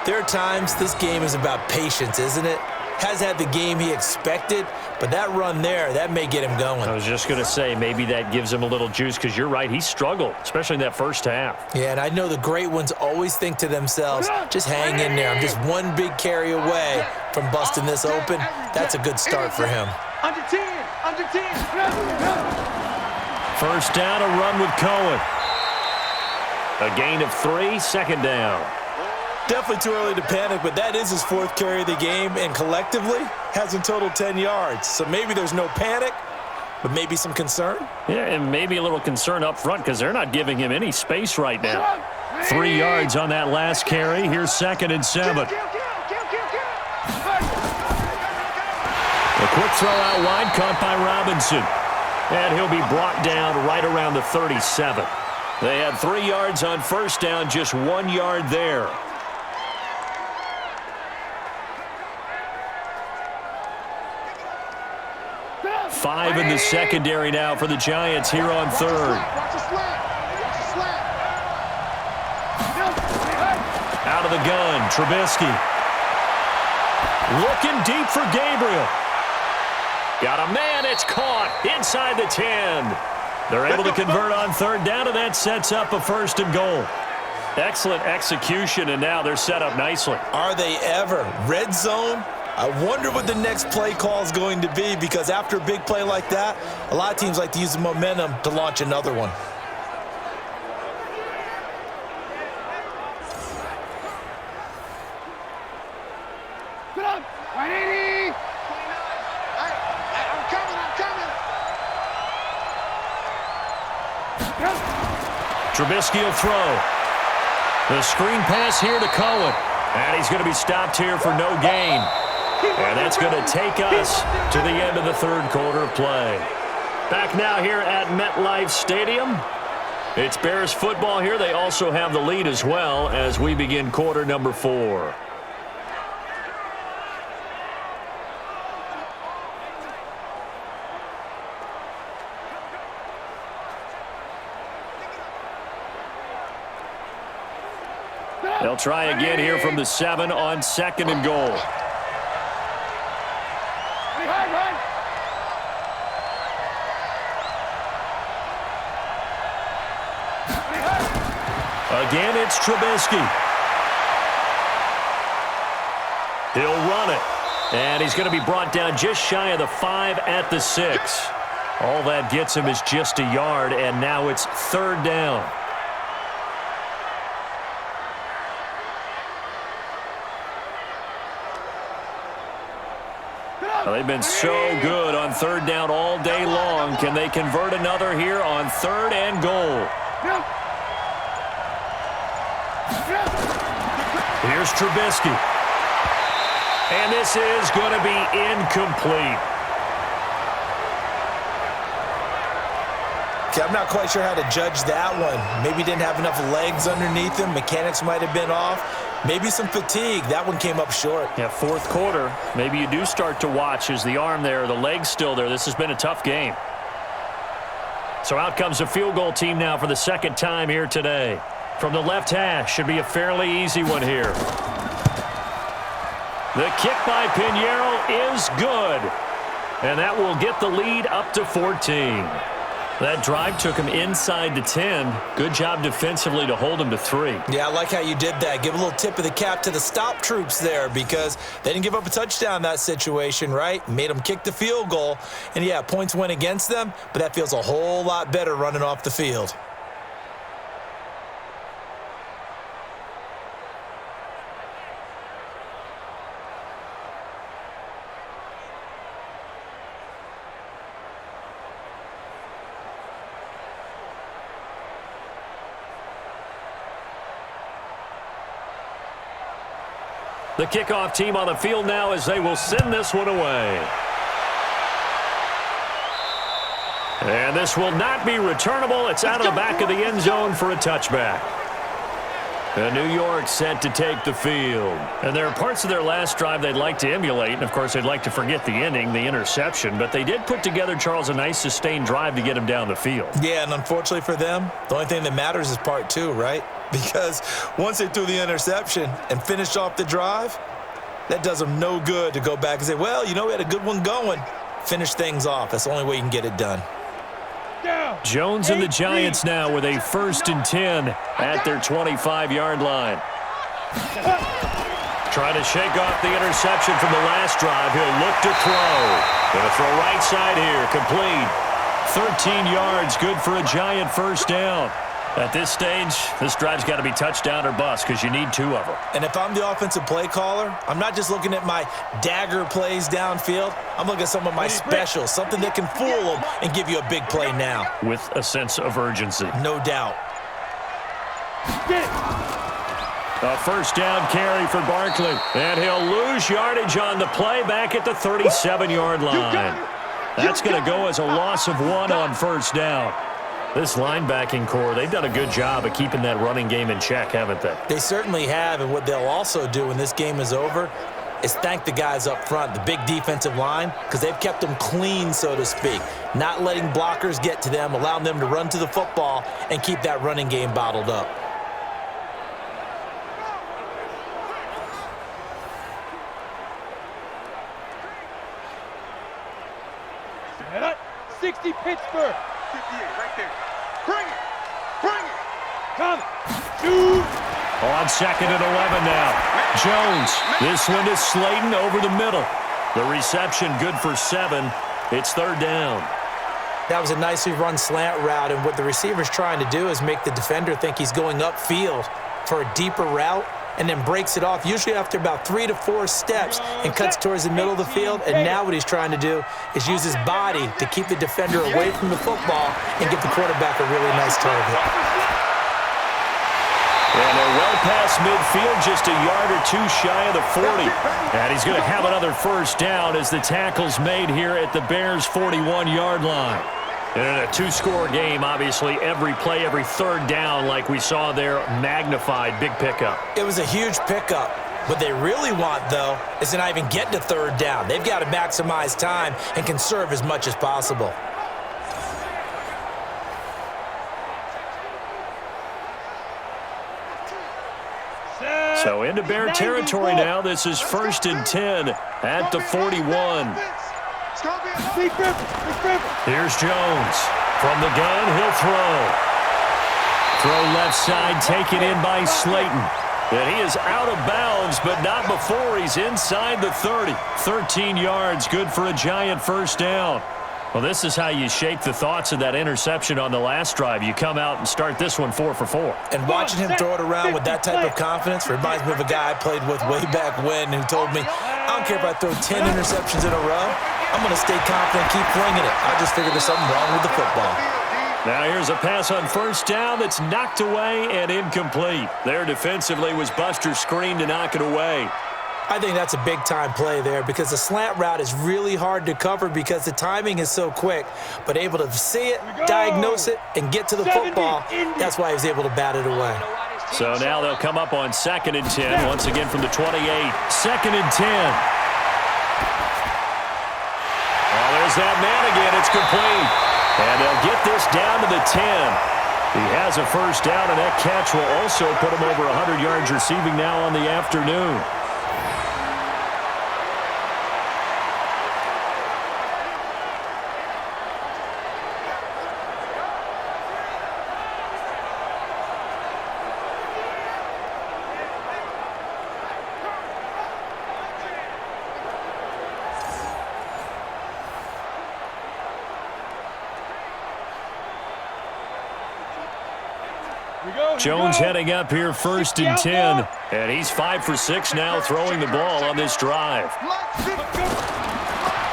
there are times this game is about patience, isn't it? Has had the game he expected, but that run there, that may get him going. I was just going to say, maybe that gives him a little juice, because you're right, he struggled, especially in that first half. Yeah, and I know the great ones always think to themselves, just hang in there. I'm just one big carry away from busting this open. That's a good start for him. Under 10, under 10. First down, a run with Cohen. A gain of 3, second down. Definitely too early to panic, but that is his 4th carry of the game, and collectively has in total 10 yards. So maybe there's no panic, but maybe some concern. Yeah, and maybe a little concern up front because they're not giving him any space right now. 3 yards on that last carry. Here's 2nd and 7. A quick throw out wide, caught by Robinson. And he'll be brought down right around the 37. They had 3 yards on first down, just 1 yard there. 5 in the secondary now for the Giants here on 3rd. Out of the gun, Trubisky. Looking deep for Gabriel. Got a man, it's caught inside the 10. They're able to convert on 3rd down, and that sets up a 1st and goal. Excellent execution, and now they're set up nicely. Are they ever? Red zone? I wonder what the next play call is going to be, because after a big play like that, a lot of teams like to use the momentum to launch another one. Get up! 180! I'm coming. Trubisky will throw. The screen pass here to Cohen. And he's going to be stopped here for no gain. And that's going to take us to the end of the 3rd quarter of play. Back now here at MetLife Stadium. It's Bears football here. They also have the lead as well as we begin quarter number 4. They'll try again here from the 7 on 2nd and goal. Again, it's Trubisky. He'll run it. And he's going to be brought down just shy of the 5 at the 6. All that gets him is just a yard, and now it's 3rd down. Well, they've been so good on 3rd down all day long. Can they convert another here on 3rd and goal? Here's Trubisky. And this is going to be incomplete. Okay, I'm not quite sure how to judge that one. Maybe didn't have enough legs underneath him. Mechanics might have been off. Maybe some fatigue. That one came up short. Yeah, 4th quarter. Maybe you do start to watch. Is the arm there, the leg's still there? This has been a tough game. So out comes a field goal team now for the 2nd time here today. From the left hash, should be a fairly easy one here. The kick by Pinheiro is good. And that will get the lead up to 14. That drive took him inside the 10. Good job defensively to hold him to 3. Yeah, I like how you did that. Give a little tip of the cap to the stop troops there, because they didn't give up a touchdown in that situation, right? Made them kick the field goal. And, yeah, points went against them, but that feels a whole lot better running off the field. The kickoff team on the field now as they will send this one away. And this will not be returnable. It's out of the back of the end zone for a touchback. And New York set to take the field. And there are parts of their last drive they'd like to emulate. And, of course, they'd like to forget the ending, the interception. But they did put together, Charles, a nice sustained drive to get him down the field. Yeah, and unfortunately for them, the only thing that matters is part two, right? Because once they threw the interception and finished off the drive, that does them no good to go back and say, well, you know, we had a good one going. Finish things off. That's the only way you can get it done. Jones and the Giants now with a 1st and 10 at their 25-yard line. Trying to shake off the interception from the last drive. He'll look to throw. Going to throw right side here. Complete. 13 yards. Good for a Giant 1st down. At this stage, this drive's got to be touchdown or bust because you need 2 of them. And if I'm the offensive play caller, I'm not just looking at my dagger plays downfield. I'm looking at some of my specials, something that can fool them and give you a big play now. With a sense of urgency. No doubt. A 1st down carry for Barkley. And he'll lose yardage on the play back at the 37-yard line. That's going to go as a loss of 1 on 1st down. This linebacking core, they've done a good job of keeping that running game in check, haven't they? They certainly have, and what they'll also do when this game is over is thank the guys up front, the big defensive line, because they've kept them clean, so to speak, not letting blockers get to them, allowing them to run to the football and keep that running game bottled up. Set up. 60 Pittsburgh. 58, right there. Bring it! Bring it! Come. Shoot. On 2nd and 11 now. Jones. This one to Slayton over the middle. The reception good for 7. It's 3rd down. That was a nicely run slant route, and what the receiver's trying to do is make the defender think he's going upfield for a deeper route and then breaks it off, usually after about 3 to 4 steps, and cuts towards the middle of the field. And now what he's trying to do is use his body to keep the defender away from the football and give the quarterback a really nice target. And they're well past midfield, just a yard or 2 shy of the 40. And he's going to have another 1st down as the tackle's made here at the Bears' 41-yard line. And in a 2-score game, obviously, every play, every 3rd down, like we saw there, magnified, big pickup. It was a huge pickup. What they really want, though, is to not even get to 3rd down. They've got to maximize time and conserve as much as possible. So into Bear territory now. This is 1st and 10 at the 41. Here's Jones. From the gun, he'll throw. Throw left side, taken in by Slayton. And he is out of bounds, but not before he's inside the 30. 13 yards, good for a Giant 1st down. Well, this is how you shake the thoughts of that interception on the last drive. You come out and start this one 4 for 4. And watching him throw it around with that type of confidence reminds me of a guy I played with way back when who told me, I don't care if I throw 10 interceptions in a row. I'm going to stay confident and keep flinging it. I just figured there's something wrong with the football. Now here's a pass on 1st down that's knocked away and incomplete. There defensively was Buster's screen to knock it away. I think that's a big-time play there because the slant route is really hard to cover because the timing is so quick. But able to see it, diagnose it, and get to the football, that's why he was able to bat it away. So now they'll come up on 2nd and 10, once again from the 28. 2nd and 10. Oh, there's that man again. It's complete. And they'll get this down to the 10. He has a 1st down, and that catch will also put him over 100 yards receiving now on the afternoon. Jones heading up here 1st and 10, and he's 5 for 6 now throwing the ball on this drive.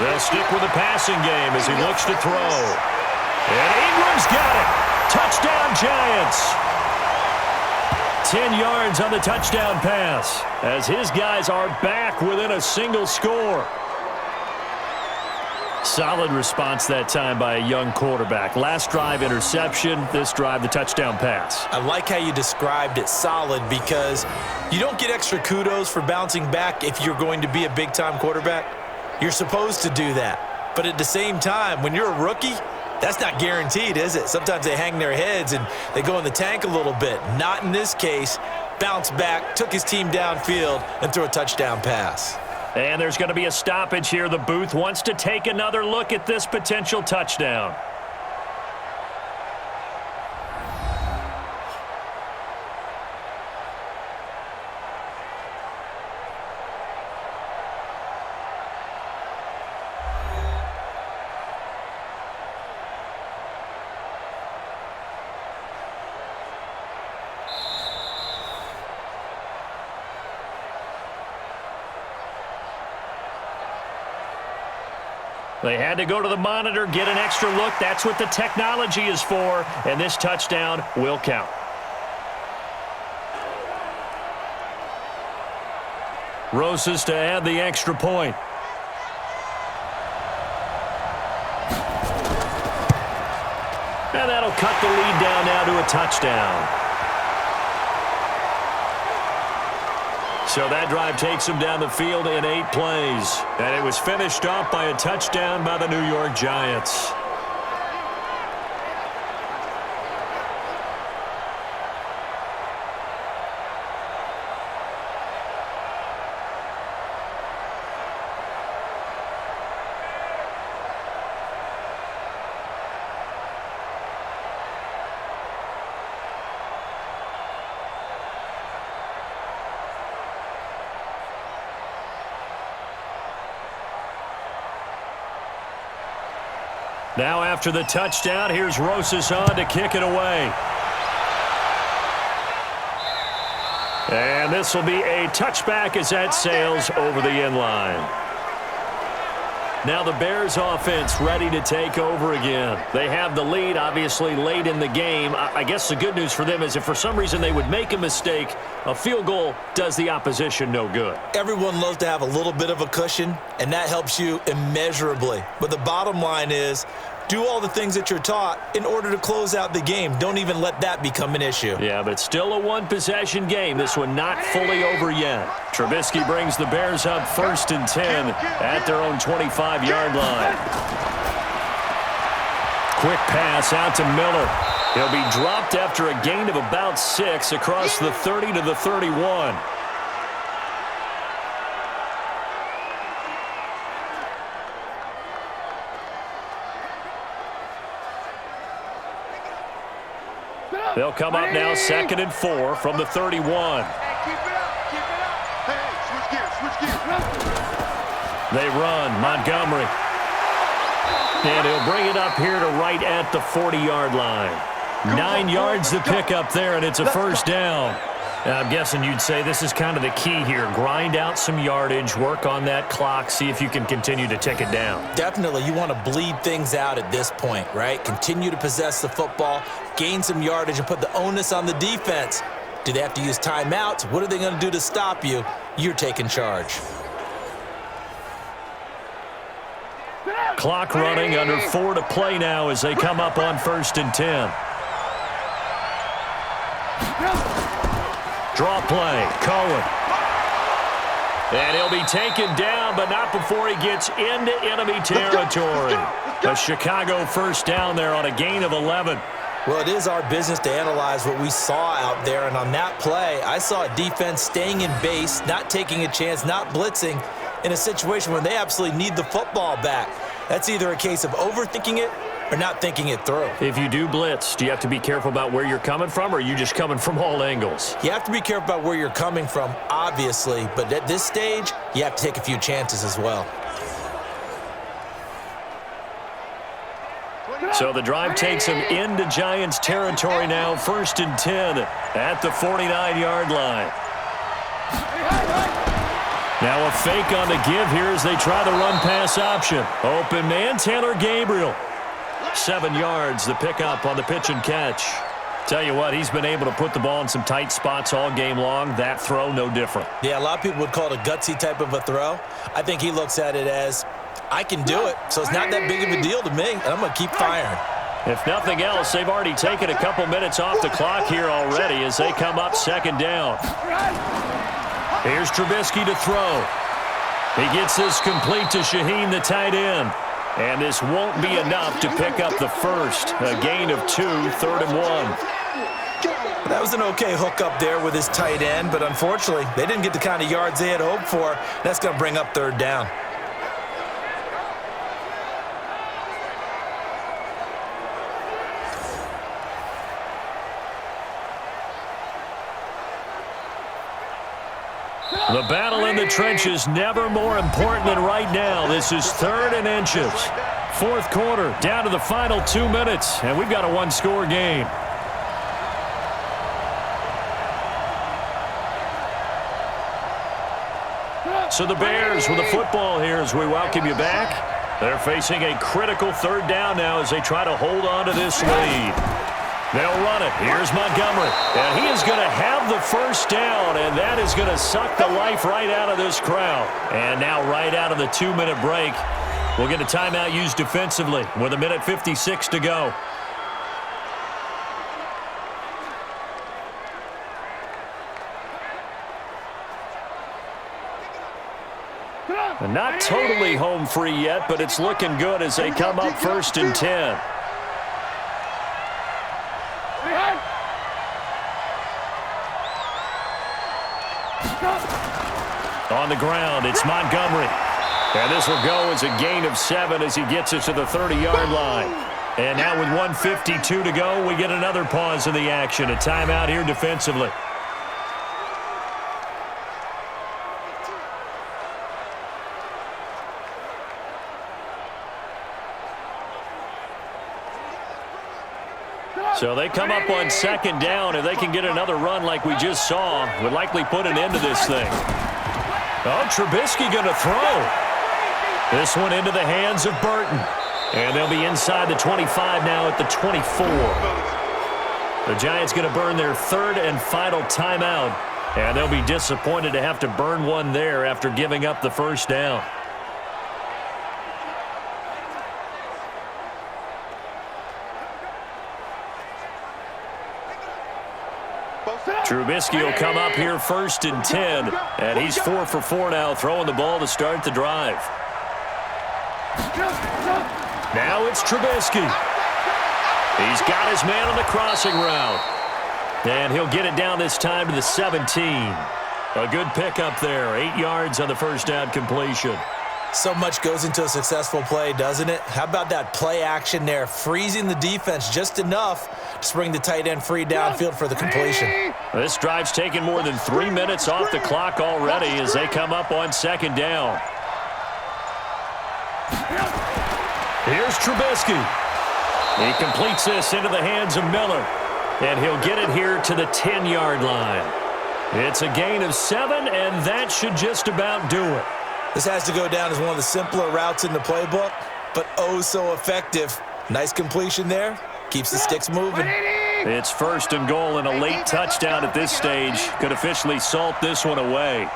They'll stick with the passing game as he looks to throw. And Ingram's got it. Touchdown, Giants. 10 yards on the touchdown pass as his guys are back within a single score. Solid response that time by a young quarterback. Last drive, interception. This drive, the touchdown pass. I like how you described it, solid, because you don't get extra kudos for bouncing back if you're going to be a big-time quarterback. You're supposed to do that. But at the same time, when you're a rookie, that's not guaranteed, is it? Sometimes they hang their heads and they go in the tank a little bit. Not in this case. Bounced back, took his team downfield, and threw a touchdown pass. And there's going to be a stoppage here. The booth wants to take another look at this potential touchdown. They had to go to the monitor, get an extra look. That's what the technology is for, and this touchdown will count. Rosas to add the extra point. And that'll cut the lead down now to a touchdown. So that drive takes him down the field in 8 plays. And it was finished off by a touchdown by the New York Giants. Now after the touchdown, here's Rosas on to kick it away. And this will be a touchback as that sails over the end line. Now the Bears offense ready to take over again. They have the lead, obviously, late in the game. I guess the good news for them is if for some reason they would make a mistake, a field goal does the opposition no good. Everyone loves to have a little bit of a cushion, and that helps you immeasurably. But the bottom line is, do all the things that you're taught in order to close out the game. Don't even let that become an issue. Yeah, but still a one-possession game. This one not fully over yet. Trubisky brings the Bears up 1st and 10 at their own 25-yard line. Quick pass out to Miller. He'll be dropped after a gain of about 6 across the 30 to the 31. They'll come up now 2nd and 4 from the 31. Keep it up, keep it up. Hey, switch gears. They run, Montgomery. And he'll bring it up here to right at the 40-yard line. 9 yards to pick up there, and it's a first down. I'm guessing you'd say this is kind of the key here. Grind out some yardage, work on that clock, see if you can continue to tick it down. Definitely. You want to bleed things out at this point, right? Continue to possess the football, gain some yardage, and put the onus on the defense. Do they have to use timeouts? What are they going to do to stop you? You're taking charge. Clock running, under 4 to play now as they come up on 1st and 10. Draw play, Cohen. And he'll be taken down, but not before he gets into enemy territory. A Chicago first down there on a gain of 11. Well, it is our business to analyze what we saw out there, and on that play, I saw a defense staying in base, not taking a chance, not blitzing, in a situation where they absolutely need the football back. That's either a case of overthinking it or not thinking it through. If you do blitz, do you have to be careful about where you're coming from, or are you just coming from all angles? You have to be careful about where you're coming from, obviously, but at this stage, you have to take a few chances as well. So the drive takes him into Giants territory now, 1st and 10 at the 49-yard line. Now a fake on the give here as they try the run-pass option. Open man, Taylor Gabriel. 7 yards, the pickup on the pitch and catch. Tell you what, he's been able to put the ball in some tight spots all game long. That throw, no different. Yeah, a lot of people would call it a gutsy type of a throw. I think he looks at it as I can do it, so it's not that big of a deal to me, and I'm going to keep firing. If nothing else, they've already taken a couple minutes off the clock here already as they come up second down. Here's Trubisky to throw. He gets this complete to Shaheen, the tight end. And this won't be enough to pick up the first. A gain of 2, 3rd and 1. That was an okay hook up there with his tight end, but unfortunately, they didn't get the kind of yards they had hoped for. That's going to bring up 3rd down. The battle in the trenches never more important than right now. This is 3rd and inches. 4th quarter, down to the final 2 minutes, and we've got a one-score game. So the Bears with the football here as we welcome you back. They're facing a critical 3rd down now as they try to hold on to this lead. They'll run it. Here's Montgomery. And he is going to have the first down, and that is going to suck the life right out of this crowd. And now right out of the 2-minute break, we'll get a timeout used defensively with 1:56 to go. And not totally home free yet, but it's looking good as they come up 1st and 10. On the ground, it's Montgomery. And this will go as a gain of 7 as he gets it to the 30-yard line. And now with 1:52 to go, we get another pause in the action. A timeout here defensively. So they come up on 2nd down. If they can get another run like we just saw, would likely put an end to this thing. Oh, Trubisky going to throw. This one into the hands of Burton. And they'll be inside the 25 now at the 24. The Giants going to burn their 3rd and final timeout. And they'll be disappointed to have to burn one there after giving up the first down. Trubisky will come up here 1st and 10, and he's 4 for 4 now, throwing the ball to start the drive. Now it's Trubisky. He's got his man on the crossing route, and he'll get it down this time to the 17. A good pickup there, 8 yards on the first down completion. So much goes into a successful play, doesn't it? How about that play action there, freezing the defense just enough to bring the tight end free downfield for the completion. This drive's taken more than 3 minutes off the clock already as they come up on 2nd down. Here's Trubisky. He completes this into the hands of Miller, and he'll get it here to the 10-yard line. It's a gain of 7, and that should just about do it. This has to go down as one of the simpler routes in the playbook, but oh so effective. Nice completion there. Keeps the sticks moving. It's 1st and goal and a late touchdown at this stage. Could officially salt this one away.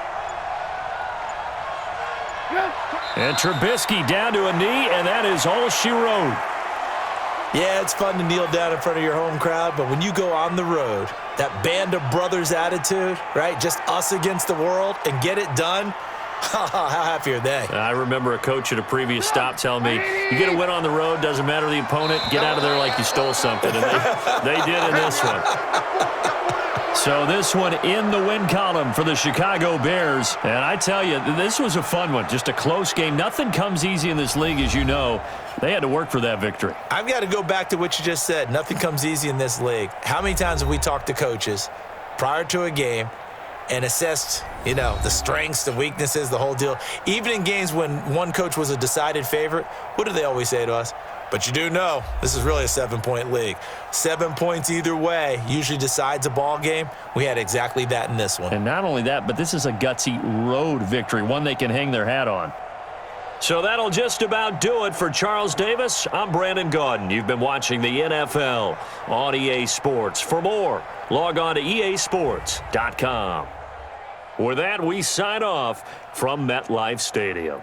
And Trubisky down to a knee, and that is all she wrote. Yeah, it's fun to kneel down in front of your home crowd, but when you go on the road, that band of brothers attitude, right? Just us against the world and get it done. How happy are they? I remember a coach at a previous stop telling me, you get a win on the road, doesn't matter the opponent, get out of there like you stole something. And they did in this one. So this one in the win column for the Chicago Bears. And I tell you, this was a fun one. Just a close game. Nothing comes easy in this league, as you know. They had to work for that victory. I've got to go back to what you just said. Nothing comes easy in this league. How many times have we talked to coaches prior to a game and assessed, the strengths, the weaknesses, the whole deal? Even in games when one coach was a decided favorite, what do they always say to us? But you do know this is really a 7-point league. 7 points either way usually decides a ball game. We had exactly that in this one. And not only that, but this is a gutsy road victory, one they can hang their hat on. So that'll just about do it for Charles Davis. I'm Brandon Gaudin. You've been watching the NFL on EA Sports. For more, log on to easports.com. With that, we sign off from MetLife Stadium.